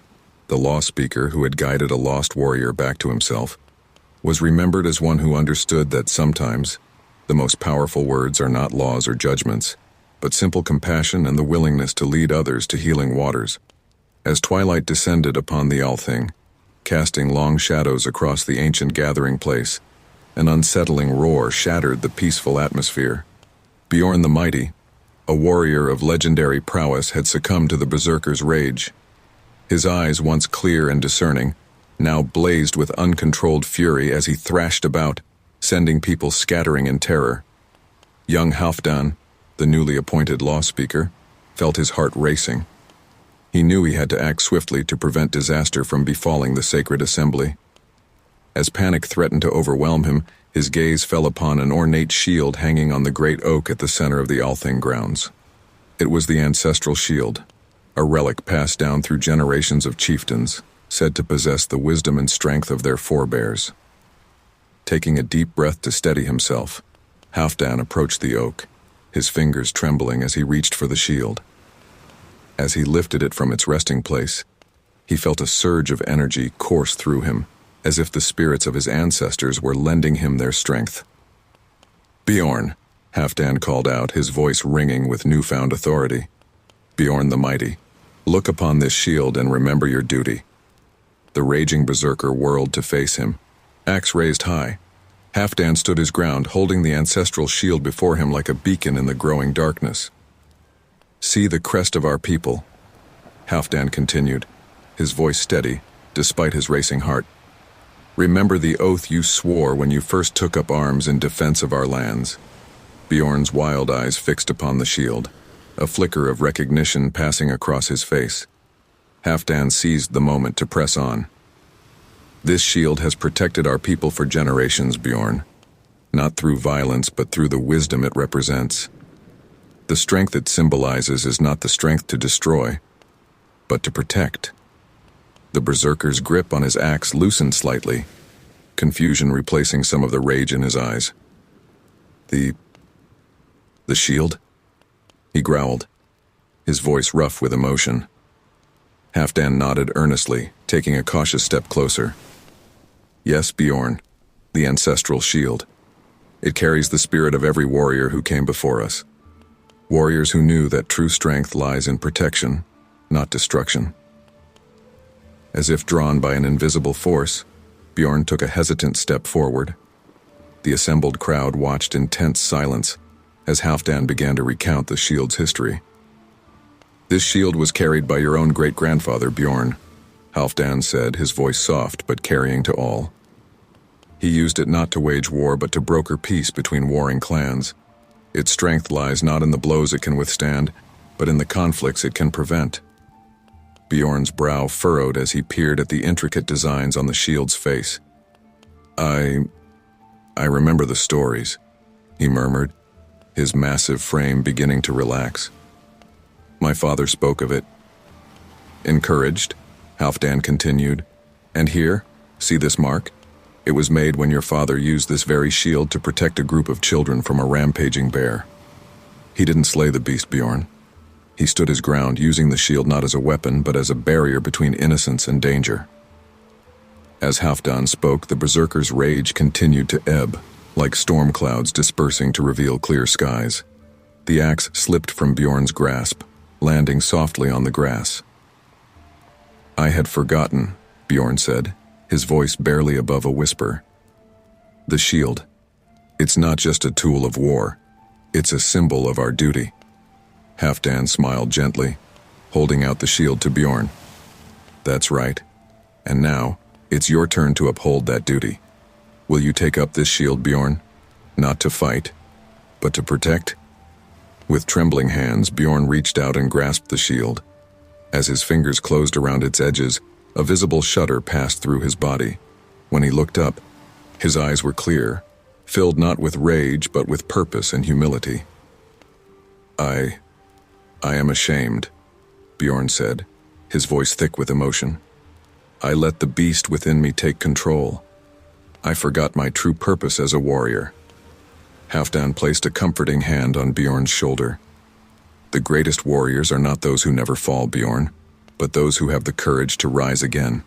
the law speaker who had guided a lost warrior back to himself, was remembered as one who understood that sometimes the most powerful words are not laws or judgments, but simple compassion and the willingness to lead others to healing waters. As twilight descended upon the Althing, casting long shadows across the ancient gathering place, an unsettling roar shattered the peaceful atmosphere. Bjorn the Mighty, a warrior of legendary prowess, had succumbed to the berserker's rage. His eyes, once clear and discerning, now blazed with uncontrolled fury as he thrashed about, sending people scattering in terror. Young Halfdan, the newly appointed law speaker, felt his heart racing. He knew he had to act swiftly to prevent disaster from befalling the sacred assembly. As panic threatened to overwhelm him, his gaze fell upon an ornate shield hanging on the great oak at the center of the Althing grounds. It was the ancestral shield, a relic passed down through generations of chieftains, said to possess the wisdom and strength of their forebears. Taking a deep breath to steady himself, Halfdan approached the oak, his fingers trembling as he reached for the shield. As he lifted it from its resting place, he felt a surge of energy course through him, as if the spirits of his ancestors were lending him their strength. "Bjorn," Halfdan called out, his voice ringing with newfound authority. "Bjorn the Mighty, look upon this shield and remember your duty." The raging berserker whirled to face him, axe raised high. Halfdan stood his ground, holding the ancestral shield before him like a beacon in the growing darkness. "See the crest of our people," Halfdan continued, his voice steady, despite his racing heart. "Remember the oath you swore when you first took up arms in defense of our lands." Bjorn's wild eyes fixed upon the shield, a flicker of recognition passing across his face. Halfdan seized the moment to press on. "This shield has protected our people for generations, Bjorn. Not through violence, but through the wisdom it represents. The strength it symbolizes is not the strength to destroy, but to protect." The berserker's grip on his axe loosened slightly, confusion replacing some of the rage in his eyes. The shield?" he growled, his voice rough with emotion. Halfdan nodded earnestly, taking a cautious step closer. "Yes, Bjorn, the ancestral shield. It carries the spirit of every warrior who came before us. Warriors who knew that true strength lies in protection, not destruction." As if drawn by an invisible force, Bjorn took a hesitant step forward. The assembled crowd watched in tense silence as Halfdan began to recount the shield's history. "This shield was carried by your own great-grandfather, Bjorn," Halfdan said, his voice soft but carrying to all. "He used it not to wage war but to broker peace between warring clans. Its strength lies not in the blows it can withstand, but in the conflicts it can prevent." Bjorn's brow furrowed as he peered at the intricate designs on the shield's face. I remember the stories," he murmured, his massive frame beginning to relax. "My father spoke of it." "Encouraged," Halfdan continued. "And here, see this mark? It was made when your father used this very shield to protect a group of children from a rampaging bear. He didn't slay the beast, Bjorn. He stood his ground, using the shield not as a weapon, but as a barrier between innocence and danger." As Halfdan spoke, the berserker's rage continued to ebb, like storm clouds dispersing to reveal clear skies. The axe slipped from Bjorn's grasp, landing softly on the grass. "I had forgotten," Bjorn said, his voice barely above a whisper. "The shield. It's not just a tool of war. It's a symbol of our duty. Halfdan smiled gently, holding out the shield to Bjorn. That's right. And now, it's your turn to uphold that duty. Will you take up this shield, Bjorn? Not to fight, but to protect? With trembling hands, Bjorn reached out and grasped the shield. As his fingers closed around its edges, a visible shudder passed through his body. When he looked up, his eyes were clear, filled not with rage but with purpose and humility. I am ashamed, Bjorn said, his voice thick with emotion. I let the beast within me take control. I forgot my true purpose as a warrior. Halfdan placed a comforting hand on Bjorn's shoulder. The greatest warriors are not those who never fall, Bjorn, but those who have the courage to rise again.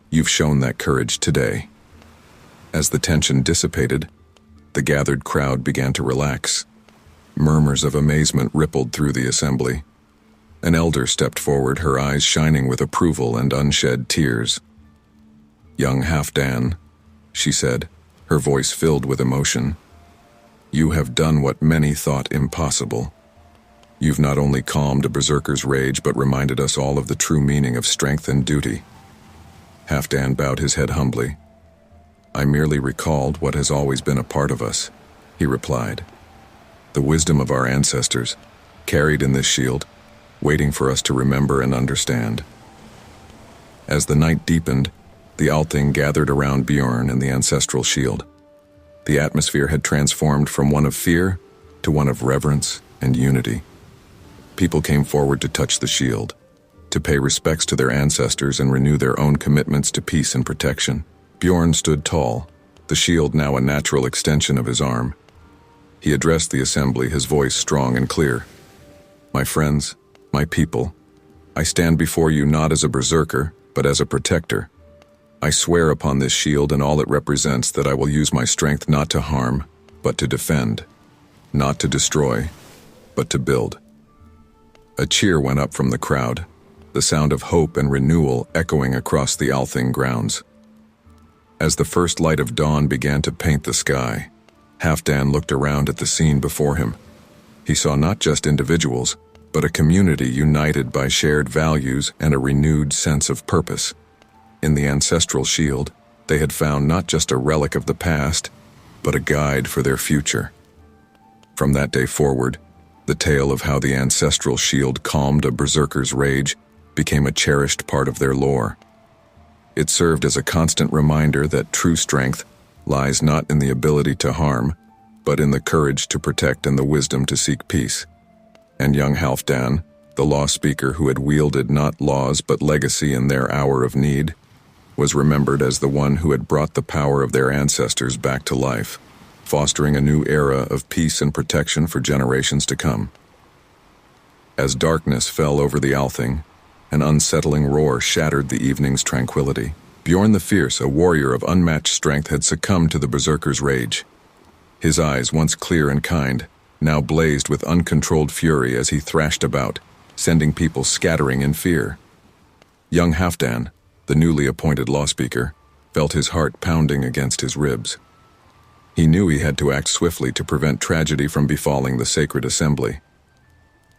You've shown that courage today. As the tension dissipated, the gathered crowd began to relax. Murmurs of amazement rippled through the assembly. An elder stepped forward, her eyes shining with approval and unshed tears. Young Halfdan, she said, her voice filled with emotion. You have done what many thought impossible. You've not only calmed a berserker's rage, but reminded us all of the true meaning of strength and duty. Halfdan bowed his head humbly. I merely recalled what has always been a part of us, he replied. The wisdom of our ancestors, carried in this shield, waiting for us to remember and understand. As the night deepened, the Althing gathered around Bjorn and the ancestral shield. The atmosphere had transformed from one of fear to one of reverence and unity. People came forward to touch the shield, to pay respects to their ancestors and renew their own commitments to peace and protection. Bjorn stood tall, the shield now a natural extension of his arm. He addressed the assembly, his voice strong and clear. My friends, my people, I stand before you not as a berserker, but as a protector. I swear upon this shield and all it represents that I will use my strength not to harm, but to defend, not to destroy, but to build. A cheer went up from the crowd, the sound of hope and renewal echoing across the Althing grounds. As the first light of dawn began to paint the sky, Halfdan looked around at the scene before him. He saw not just individuals, but a community united by shared values and a renewed sense of purpose. In the ancestral shield, they had found not just a relic of the past, but a guide for their future. From that day forward, the tale of how the ancestral shield calmed a berserker's rage became a cherished part of their lore. It served as a constant reminder that true strength lies not in the ability to harm, but in the courage to protect and the wisdom to seek peace. And young Halfdan, the law speaker who had wielded not laws but legacy in their hour of need, was remembered as the one who had brought the power of their ancestors back to life, fostering a new era of peace and protection for generations to come. As darkness fell over the Althing, an unsettling roar shattered the evening's tranquility. Bjorn the Fierce, a warrior of unmatched strength, had succumbed to the berserker's rage. His eyes, once clear and kind, now blazed with uncontrolled fury as he thrashed about, sending people scattering in fear. Young Halfdan, the newly appointed law speaker, felt his heart pounding against his ribs. He knew he had to act swiftly to prevent tragedy from befalling the sacred assembly.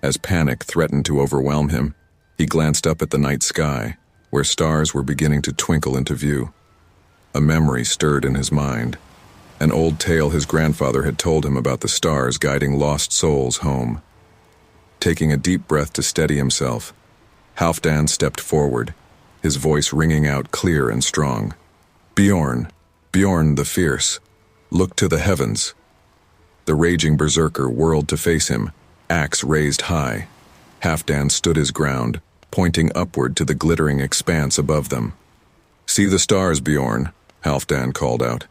As panic threatened to overwhelm him, he glanced up at the night sky, where stars were beginning to twinkle into view. A memory stirred in his mind, an old tale his grandfather had told him about the stars guiding lost souls home. Taking a deep breath to steady himself, Halfdan stepped forward, his voice ringing out clear and strong. Bjorn, Bjorn the Fierce, look to the heavens. The raging berserker whirled to face him, axe raised high. Halfdan stood his ground, pointing upward to the glittering expanse above them. See the stars, Bjorn, Halfdan called out.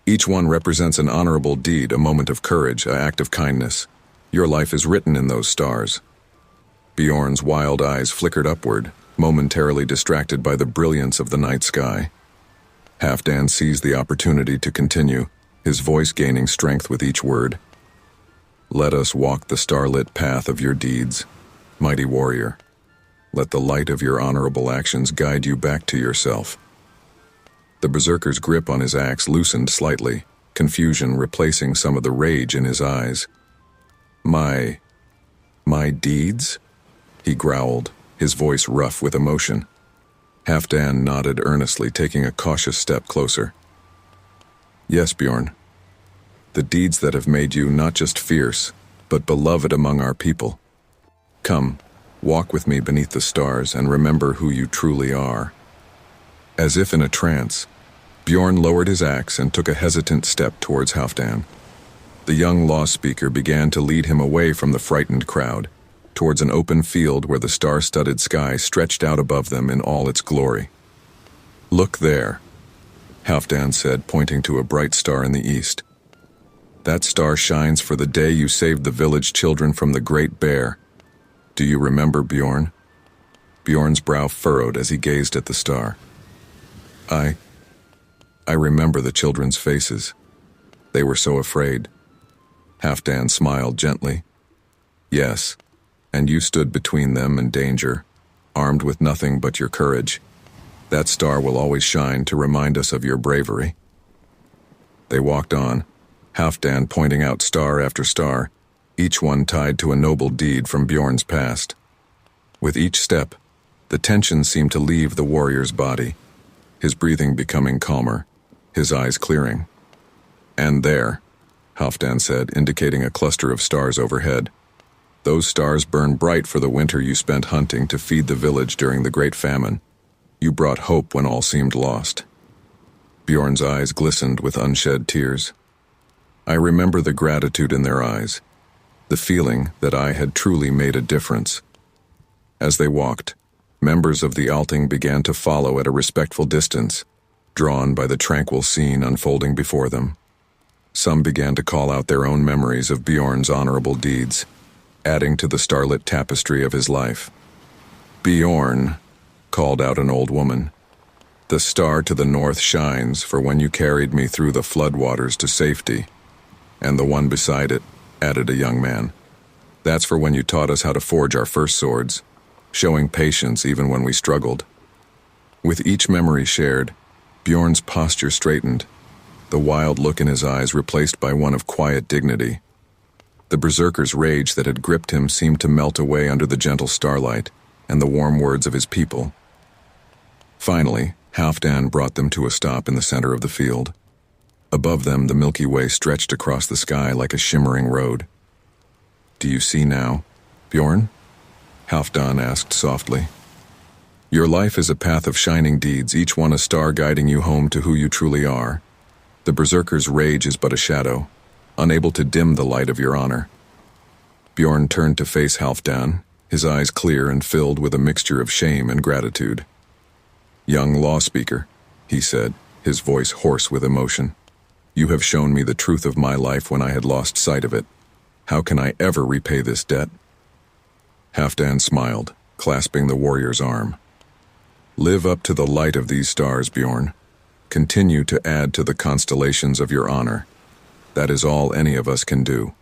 Each one represents an honorable deed, a moment of courage, an act of kindness. Your life is written in those stars. Bjorn's wild eyes flickered upward, momentarily distracted by the brilliance of the night sky. Halfdan seized the opportunity to continue, his voice gaining strength with each word. Let us walk the starlit path of your deeds, mighty warrior. Let the light of your honorable actions guide you back to yourself. The berserker's grip on his axe loosened slightly, confusion replacing some of the rage in his eyes. My deeds? He growled, his voice rough with emotion. Halfdan nodded earnestly, taking a cautious step closer. Yes, Bjorn. The deeds that have made you not just fierce, but beloved among our people. Come, walk with me beneath the stars and remember who you truly are. As if in a trance, Bjorn lowered his axe and took a hesitant step towards Halfdan. The young law speaker began to lead him away from the frightened crowd, towards an open field where the star-studded sky stretched out above them in all its glory. Look there, Halfdan said, pointing to a bright star in the east. That star shines for the day you saved the village children from the great bear. Do you remember, Bjorn? Bjorn's brow furrowed as he gazed at the star. I remember the children's faces. They were so afraid. Halfdan smiled gently. Yes, and you stood between them and danger, armed with nothing but your courage. That star will always shine to remind us of your bravery. They walked on, Halfdan pointing out star after star, each one tied to a noble deed from Bjorn's past. With each step, the tension seemed to leave the warrior's body, his breathing becoming calmer, his eyes clearing. And there, Halfdan said, indicating a cluster of stars overhead. Those stars burn bright for the winter you spent hunting to feed the village during the Great Famine. You brought hope when all seemed lost. Bjorn's eyes glistened with unshed tears. I remember the gratitude in their eyes, the feeling that I had truly made a difference. As they walked, members of the Althing began to follow at a respectful distance, drawn by the tranquil scene unfolding before them. Some began to call out their own memories of Bjorn's honorable deeds, adding to the starlit tapestry of his life. Bjorn, called out an old woman. The star to the north shines for when you carried me through the floodwaters to safety. And the one beside it, added a young man. That's for when you taught us how to forge our first swords, showing patience even when we struggled. With each memory shared, Bjorn's posture straightened, the wild look in his eyes replaced by one of quiet dignity. The berserker's rage that had gripped him seemed to melt away under the gentle starlight and the warm words of his people. Finally, Halfdan brought them to a stop in the center of the field. Above them, the Milky Way stretched across the sky like a shimmering road. Do you see now, Bjorn? Halfdan asked softly. Your life is a path of shining deeds, each one a star guiding you home to who you truly are. The berserker's rage is but a shadow, unable to dim the light of your honor. Bjorn turned to face Halfdan, his eyes clear and filled with a mixture of shame and gratitude. Young law speaker, he said, his voice hoarse with emotion. You have shown me the truth of my life when I had lost sight of it. How can I ever repay this debt? Halfdan smiled, clasping the warrior's arm. Live up to the light of these stars, Bjorn. Continue to add to the constellations of your honor. That is all any of us can do.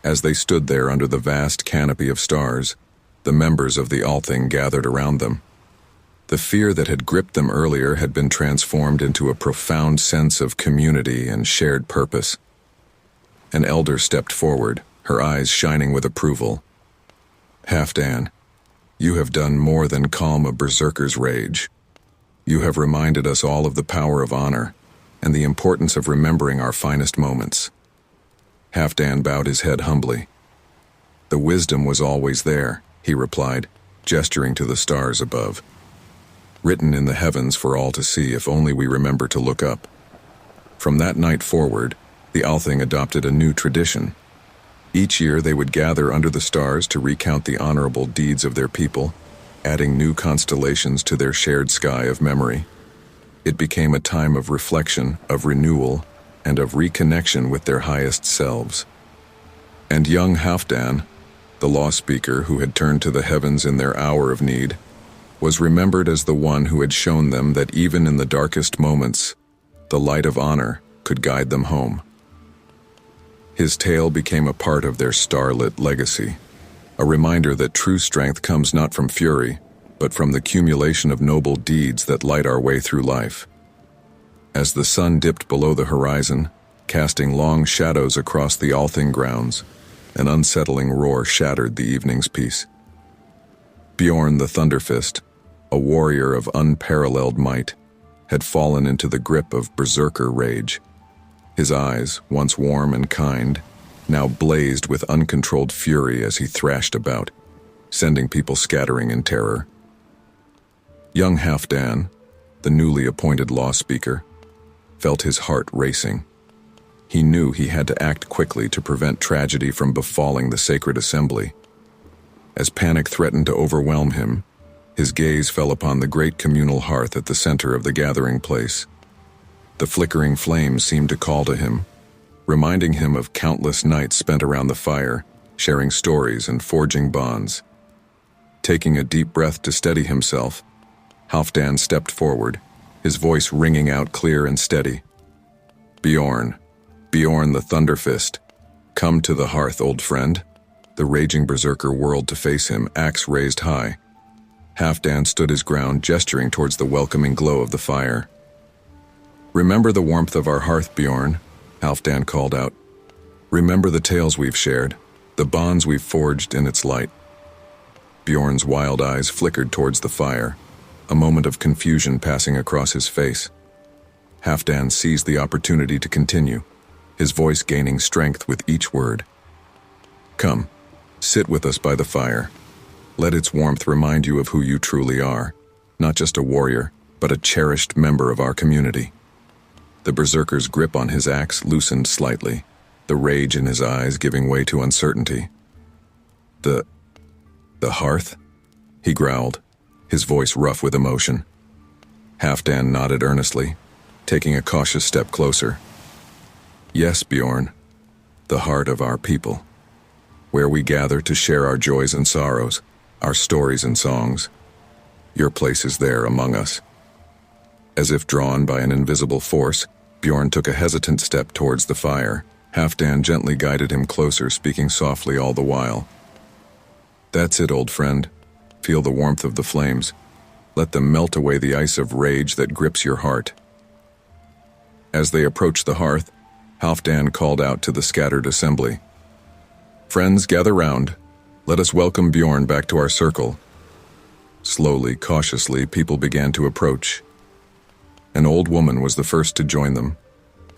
As they stood there under the vast canopy of stars, the members of the Althing gathered around them. The fear that had gripped them earlier had been transformed into a profound sense of community and shared purpose. An elder stepped forward, her eyes shining with approval. Halfdan, you have done more than calm a berserker's rage. You have reminded us all of the power of honor and the importance of remembering our finest moments. Halfdan bowed his head humbly. The wisdom was always there, he replied, gesturing to the stars above. Written in the heavens for all to see if only we remember to look up. From that night forward, the Althing adopted a new tradition. Each year they would gather under the stars to recount the honorable deeds of their people, adding new constellations to their shared sky of memory. It became a time of reflection, of renewal, and of reconnection with their highest selves. And young Halfdan, the law speaker who had turned to the heavens in their hour of need, was remembered as the one who had shown them that even in the darkest moments, the light of honor could guide them home. His tale became a part of their starlit legacy, a reminder that true strength comes not from fury, but from the accumulation of noble deeds that light our way through life. As the sun dipped below the horizon, casting long shadows across the Althing grounds, An unsettling roar shattered the evening's peace. Bjorn the Thunderfist, a warrior of unparalleled might, had fallen into the grip of berserker rage. His eyes, once warm and kind, now blazed with uncontrolled fury as he thrashed about, sending people scattering in terror. Young Halfdan, the newly appointed law speaker, felt his heart racing. He knew he had to act quickly to prevent tragedy from befalling the sacred assembly. As panic threatened to overwhelm him, his gaze fell upon the great communal hearth at the center of the gathering place. The flickering flames seemed to call to him, reminding him of countless nights spent around the fire, sharing stories and forging bonds. Taking a deep breath to steady himself, Halfdan stepped forward, his voice ringing out clear and steady. Bjorn the Thunderfist, come to the hearth, old friend." The raging berserker whirled to face him, axe raised high. Halfdan stood his ground, gesturing towards the welcoming glow of the fire. "Remember the warmth of our hearth, Bjorn," Halfdan called out. "Remember the tales we've shared, the bonds we've forged in its light." Bjorn's wild eyes flickered towards the fire, a moment of confusion passing across his face. Halfdan seized the opportunity to continue, his voice gaining strength with each word. "Come, sit with us by the fire. Let its warmth remind you of who you truly are, not just a warrior, but a cherished member of our community." The berserker's grip on his axe loosened slightly, the rage in his eyes giving way to uncertainty. The hearth?" he growled, his voice rough with emotion. Halfdan nodded earnestly, taking a cautious step closer. "Yes, Bjorn, the heart of our people, where we gather to share our joys and sorrows, our stories and songs. Your place is there among us." As if drawn by an invisible force, Bjorn took a hesitant step towards the fire. Halfdan gently guided him closer, speaking softly all the while. "That's it, old friend. Feel the warmth of the flames. Let them melt away the ice of rage that grips your heart." As they approached the hearth, Halfdan called out to the scattered assembly. "Friends, gather round. Let us welcome Bjorn back to our circle." Slowly, cautiously, people began to approach. An old woman was the first to join them,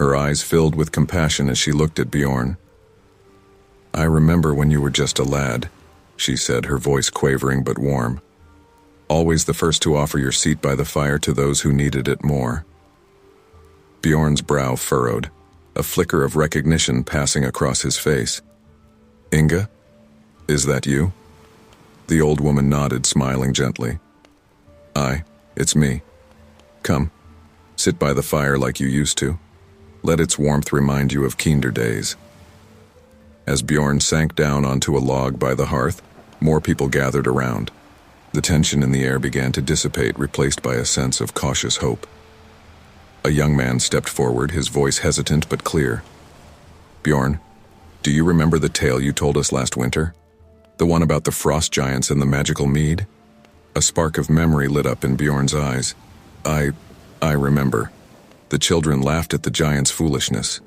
her eyes filled with compassion as she looked at Bjorn. "I remember when you were just a lad," she said, her voice quavering but warm. "Always the first to offer your seat by the fire to those who needed it more." Bjorn's brow furrowed, a flicker of recognition passing across his face. "Inga? Is that you?" The old woman nodded, smiling gently. "Aye, it's me. Come, sit by the fire like you used to. Let its warmth remind you of kinder days." As Bjorn sank down onto a log by the hearth, more people gathered around. The tension in the air began to dissipate, replaced by a sense of cautious hope. A young man stepped forward, his voice hesitant but clear. "Bjorn, do you remember the tale you told us last winter? The one about the frost giants and the magical mead?" A spark of memory lit up in Bjorn's eyes. I remember. The children laughed at the giants' foolishness."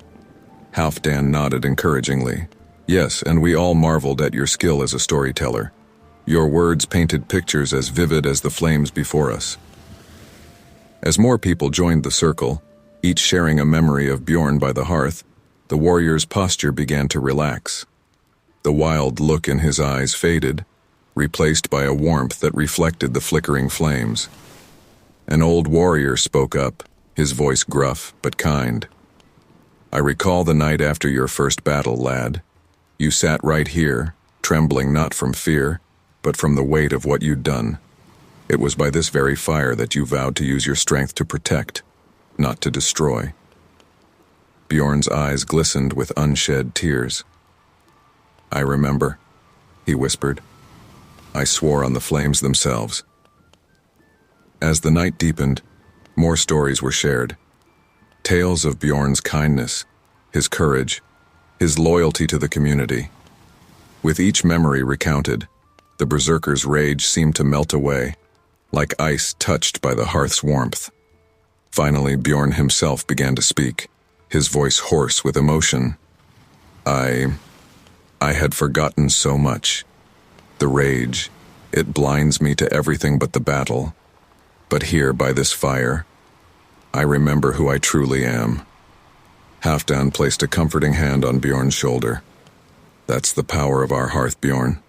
Halfdan nodded encouragingly. "Yes, and we all marveled at your skill as a storyteller. Your words painted pictures as vivid as the flames before us." As more people joined the circle, each sharing a memory of Bjorn by the hearth, the warrior's posture began to relax. The wild look in his eyes faded, replaced by a warmth that reflected the flickering flames. An old warrior spoke up, his voice gruff but kind. "I recall the night after your first battle, lad. You sat right here, trembling not from fear, but from the weight of what you'd done. It was by this very fire that you vowed to use your strength to protect, not to destroy." Bjorn's eyes glistened with unshed tears. "I remember," he whispered. "I swore on the flames themselves." As the night deepened, more stories were shared. Tales of Bjorn's kindness, his courage, his loyalty to the community. With each memory recounted, the berserker's rage seemed to melt away, like ice touched by the hearth's warmth. Finally, Bjorn himself began to speak, his voice hoarse with emotion. I had forgotten so much. The rage, it blinds me to everything but the battle. But here, by this fire, I remember who I truly am. Halfdan placed a comforting hand on Bjorn's shoulder. That's the power of our hearth, Bjorn.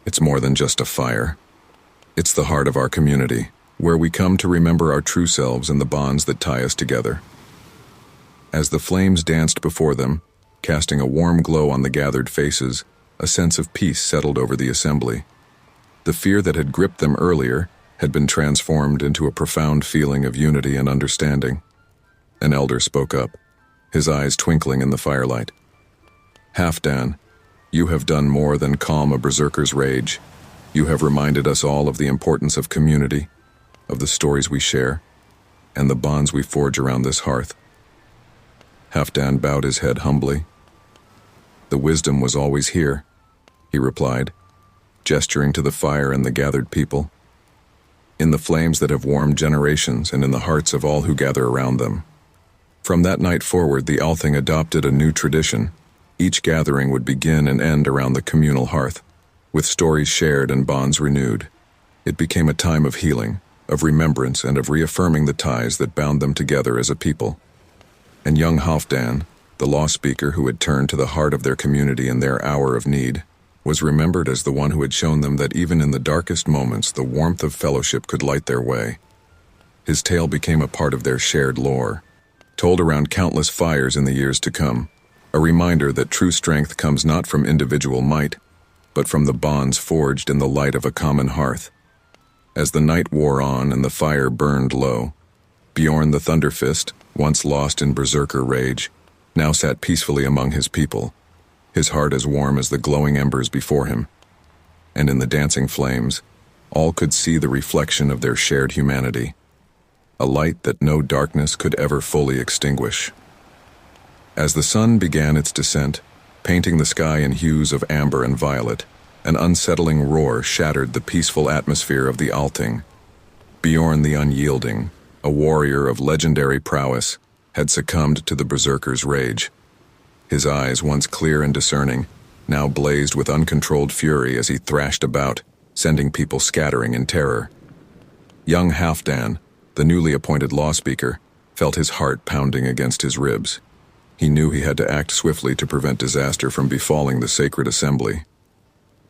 It's more than just a fire. It's the heart of our community, where we come to remember our true selves and the bonds that tie us together. As the flames danced before them, casting a warm glow on the gathered faces, a sense of peace settled over the assembly. The fear that had gripped them earlier had been transformed into a profound feeling of unity and understanding. An elder spoke up, his eyes twinkling in the firelight. Halfdan, you have done more than calm a berserker's rage. You have reminded us all of the importance of community, of the stories we share, and the bonds we forge around this hearth. Halfdan bowed his head humbly. The wisdom was always here, he replied, gesturing to the fire and the gathered people. In the flames that have warmed generations and in the hearts of all who gather around them. From that night forward, the Althing adopted a new tradition. Each gathering would begin and end around the communal hearth, with stories shared and bonds renewed. It became a time of healing, of remembrance, and of reaffirming the ties that bound them together as a people. And young Halfdan, the law speaker who had turned to the heart of their community in their hour of need, was remembered as the one who had shown them that even in the darkest moments the warmth of fellowship could light their way. His tale became a part of their shared lore, told around countless fires in the years to come, a reminder that true strength comes not from individual might, but from the bonds forged in the light of a common hearth. As the night wore on and the fire burned low, Bjorn the Thunderfist, once lost in berserker rage, now sat peacefully among his people, his heart as warm as the glowing embers before him. And in the dancing flames, all could see the reflection of their shared humanity, a light that no darkness could ever fully extinguish. As the sun began its descent, painting the sky in hues of amber and violet, an unsettling roar shattered the peaceful atmosphere of the Althing. Bjorn the Unyielding, a warrior of legendary prowess, had succumbed to the berserker's rage. His eyes, once clear and discerning, now blazed with uncontrolled fury as he thrashed about, sending people scattering in terror. Young Halfdan, the newly appointed law speaker, felt his heart pounding against his ribs. He knew he had to act swiftly to prevent disaster from befalling the sacred assembly.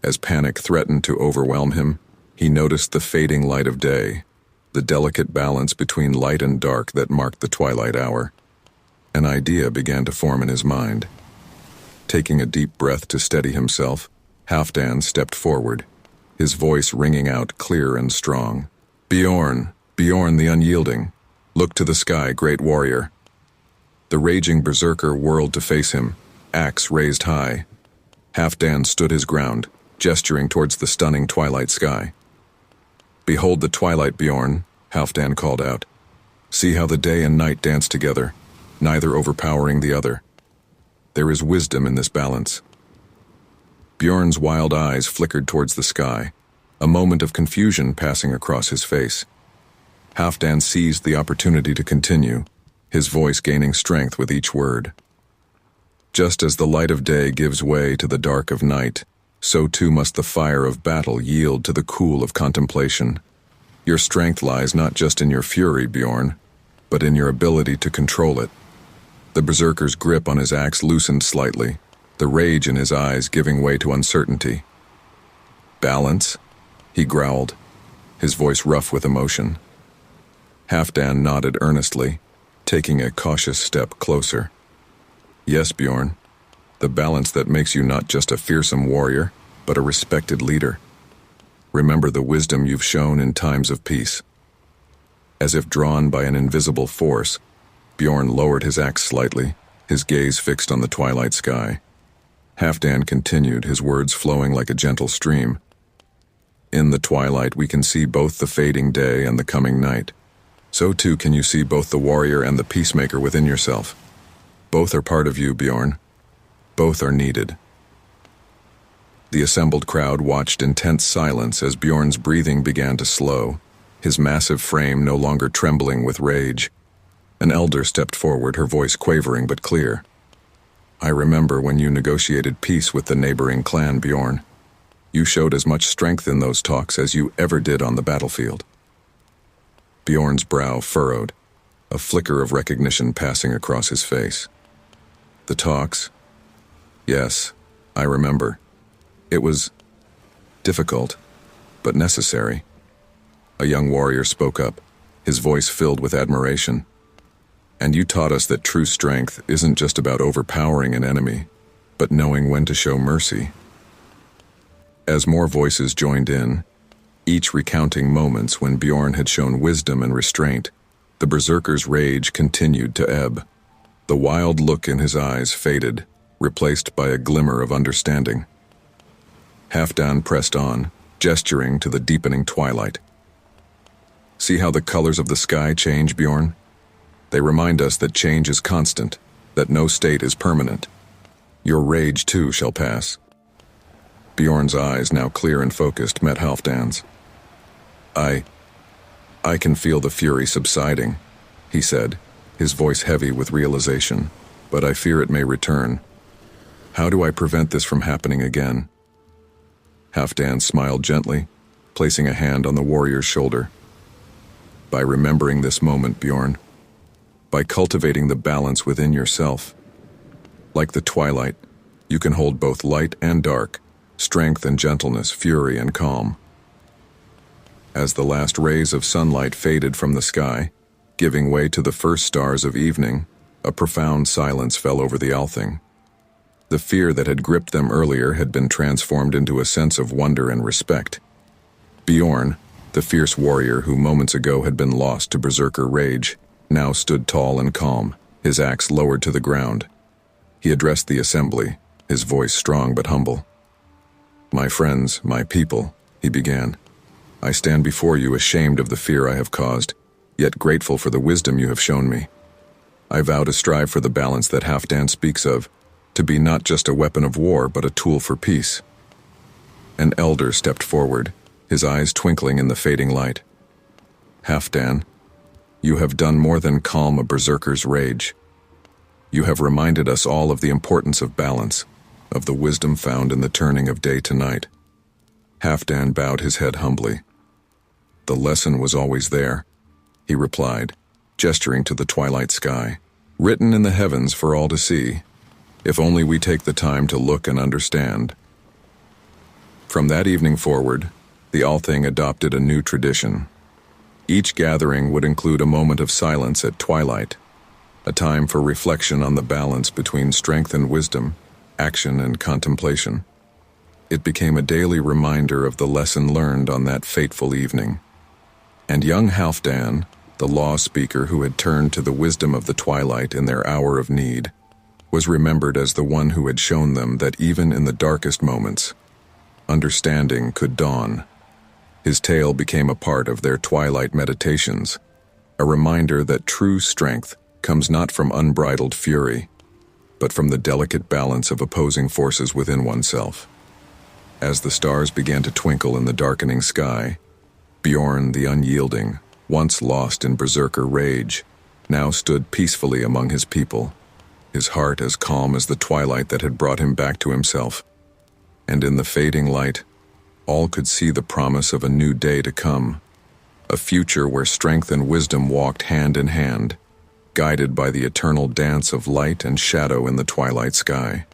As panic threatened to overwhelm him, he noticed the fading light of day, the delicate balance between light and dark that marked the twilight hour. An idea began to form in his mind. Taking a deep breath to steady himself, Halfdan stepped forward, his voice ringing out clear and strong. Bjorn, Bjorn the Unyielding, look to the sky, great warrior. The raging berserker whirled to face him, axe raised high. Halfdan stood his ground, gesturing towards the stunning twilight sky. Behold the twilight, Bjorn, Halfdan called out. See how the day and night dance together, neither overpowering the other. There is wisdom in this balance. Bjorn's wild eyes flickered towards the sky, a moment of confusion passing across his face. Halfdan seized the opportunity to continue, his voice gaining strength with each word. Just as the light of day gives way to the dark of night, so too must the fire of battle yield to the cool of contemplation. Your strength lies not just in your fury, Bjorn, but in your ability to control it. The berserker's grip on his axe loosened slightly, the rage in his eyes giving way to uncertainty. Balance? He growled, his voice rough with emotion. Halfdan nodded earnestly, taking a cautious step closer. Yes, Bjorn, the balance that makes you not just a fearsome warrior, but a respected leader. Remember the wisdom you've shown in times of peace. As if drawn by an invisible force, Bjorn lowered his axe slightly, his gaze fixed on the twilight sky. Halfdan continued, his words flowing like a gentle stream. In the twilight we can see both the fading day and the coming night. So too can you see both the warrior and the peacemaker within yourself. Both are part of you, Bjorn. Both are needed. The assembled crowd watched in tense silence as Bjorn's breathing began to slow, his massive frame no longer trembling with rage. An elder stepped forward, her voice quavering but clear. I remember when you negotiated peace with the neighboring clan, Bjorn. You showed as much strength in those talks as you ever did on the battlefield. Bjorn's brow furrowed, a flicker of recognition passing across his face. The talks? Yes, I remember. It was difficult, but necessary. A young warrior spoke up, his voice filled with admiration. And you taught us that true strength isn't just about overpowering an enemy, but knowing when to show mercy. As more voices joined in, each recounting moments when Bjorn had shown wisdom and restraint, the berserker's rage continued to ebb. The wild look in his eyes faded, replaced by a glimmer of understanding. Halfdan pressed on, gesturing to the deepening twilight. See how the colors of the sky change, Bjorn? They remind us that change is constant, that no state is permanent. Your rage too shall pass. Bjorn's eyes, now clear and focused, met Halfdan's. I can feel the fury subsiding, he said, his voice heavy with realization, but I fear it may return. How do I prevent this from happening again? Halfdan smiled gently, placing a hand on the warrior's shoulder. By remembering this moment, Bjorn. By cultivating the balance within yourself. Like the twilight, you can hold both light and dark, strength and gentleness, fury and calm. As the last rays of sunlight faded from the sky, giving way to the first stars of evening, a profound silence fell over the Althing. The fear that had gripped them earlier had been transformed into a sense of wonder and respect. Bjorn, the fierce warrior who moments ago had been lost to berserker rage, now stood tall and calm, his axe lowered to the ground. He addressed the assembly, his voice strong but humble. My friends, my people, he began. I stand before you ashamed of the fear I have caused, yet grateful for the wisdom you have shown me. I vow to strive for the balance that Halfdan speaks of, to be not just a weapon of war but a tool for peace. An elder stepped forward, his eyes twinkling in the fading light. Halfdan, you have done more than calm a berserker's rage. You have reminded us all of the importance of balance, of the wisdom found in the turning of day to night. Halfdan bowed his head humbly. The lesson was always there, he replied, gesturing to the twilight sky, written in the heavens for all to see, if only we take the time to look and understand. From that evening forward, the Althing adopted a new tradition. Each gathering would include a moment of silence at twilight, a time for reflection on the balance between strength and wisdom, action and contemplation. It became a daily reminder of the lesson learned on that fateful evening. And young Halfdan, the law speaker who had turned to the wisdom of the twilight in their hour of need, was remembered as the one who had shown them that even in the darkest moments, understanding could dawn. His tale became a part of their twilight meditations, a reminder that true strength comes not from unbridled fury, but from the delicate balance of opposing forces within oneself. As the stars began to twinkle in the darkening sky, Bjorn the Unyielding, once lost in berserker rage, now stood peacefully among his people, his heart as calm as the twilight that had brought him back to himself. And in the fading light, all could see the promise of a new day to come, a future where strength and wisdom walked hand in hand, guided by the eternal dance of light and shadow in the twilight sky.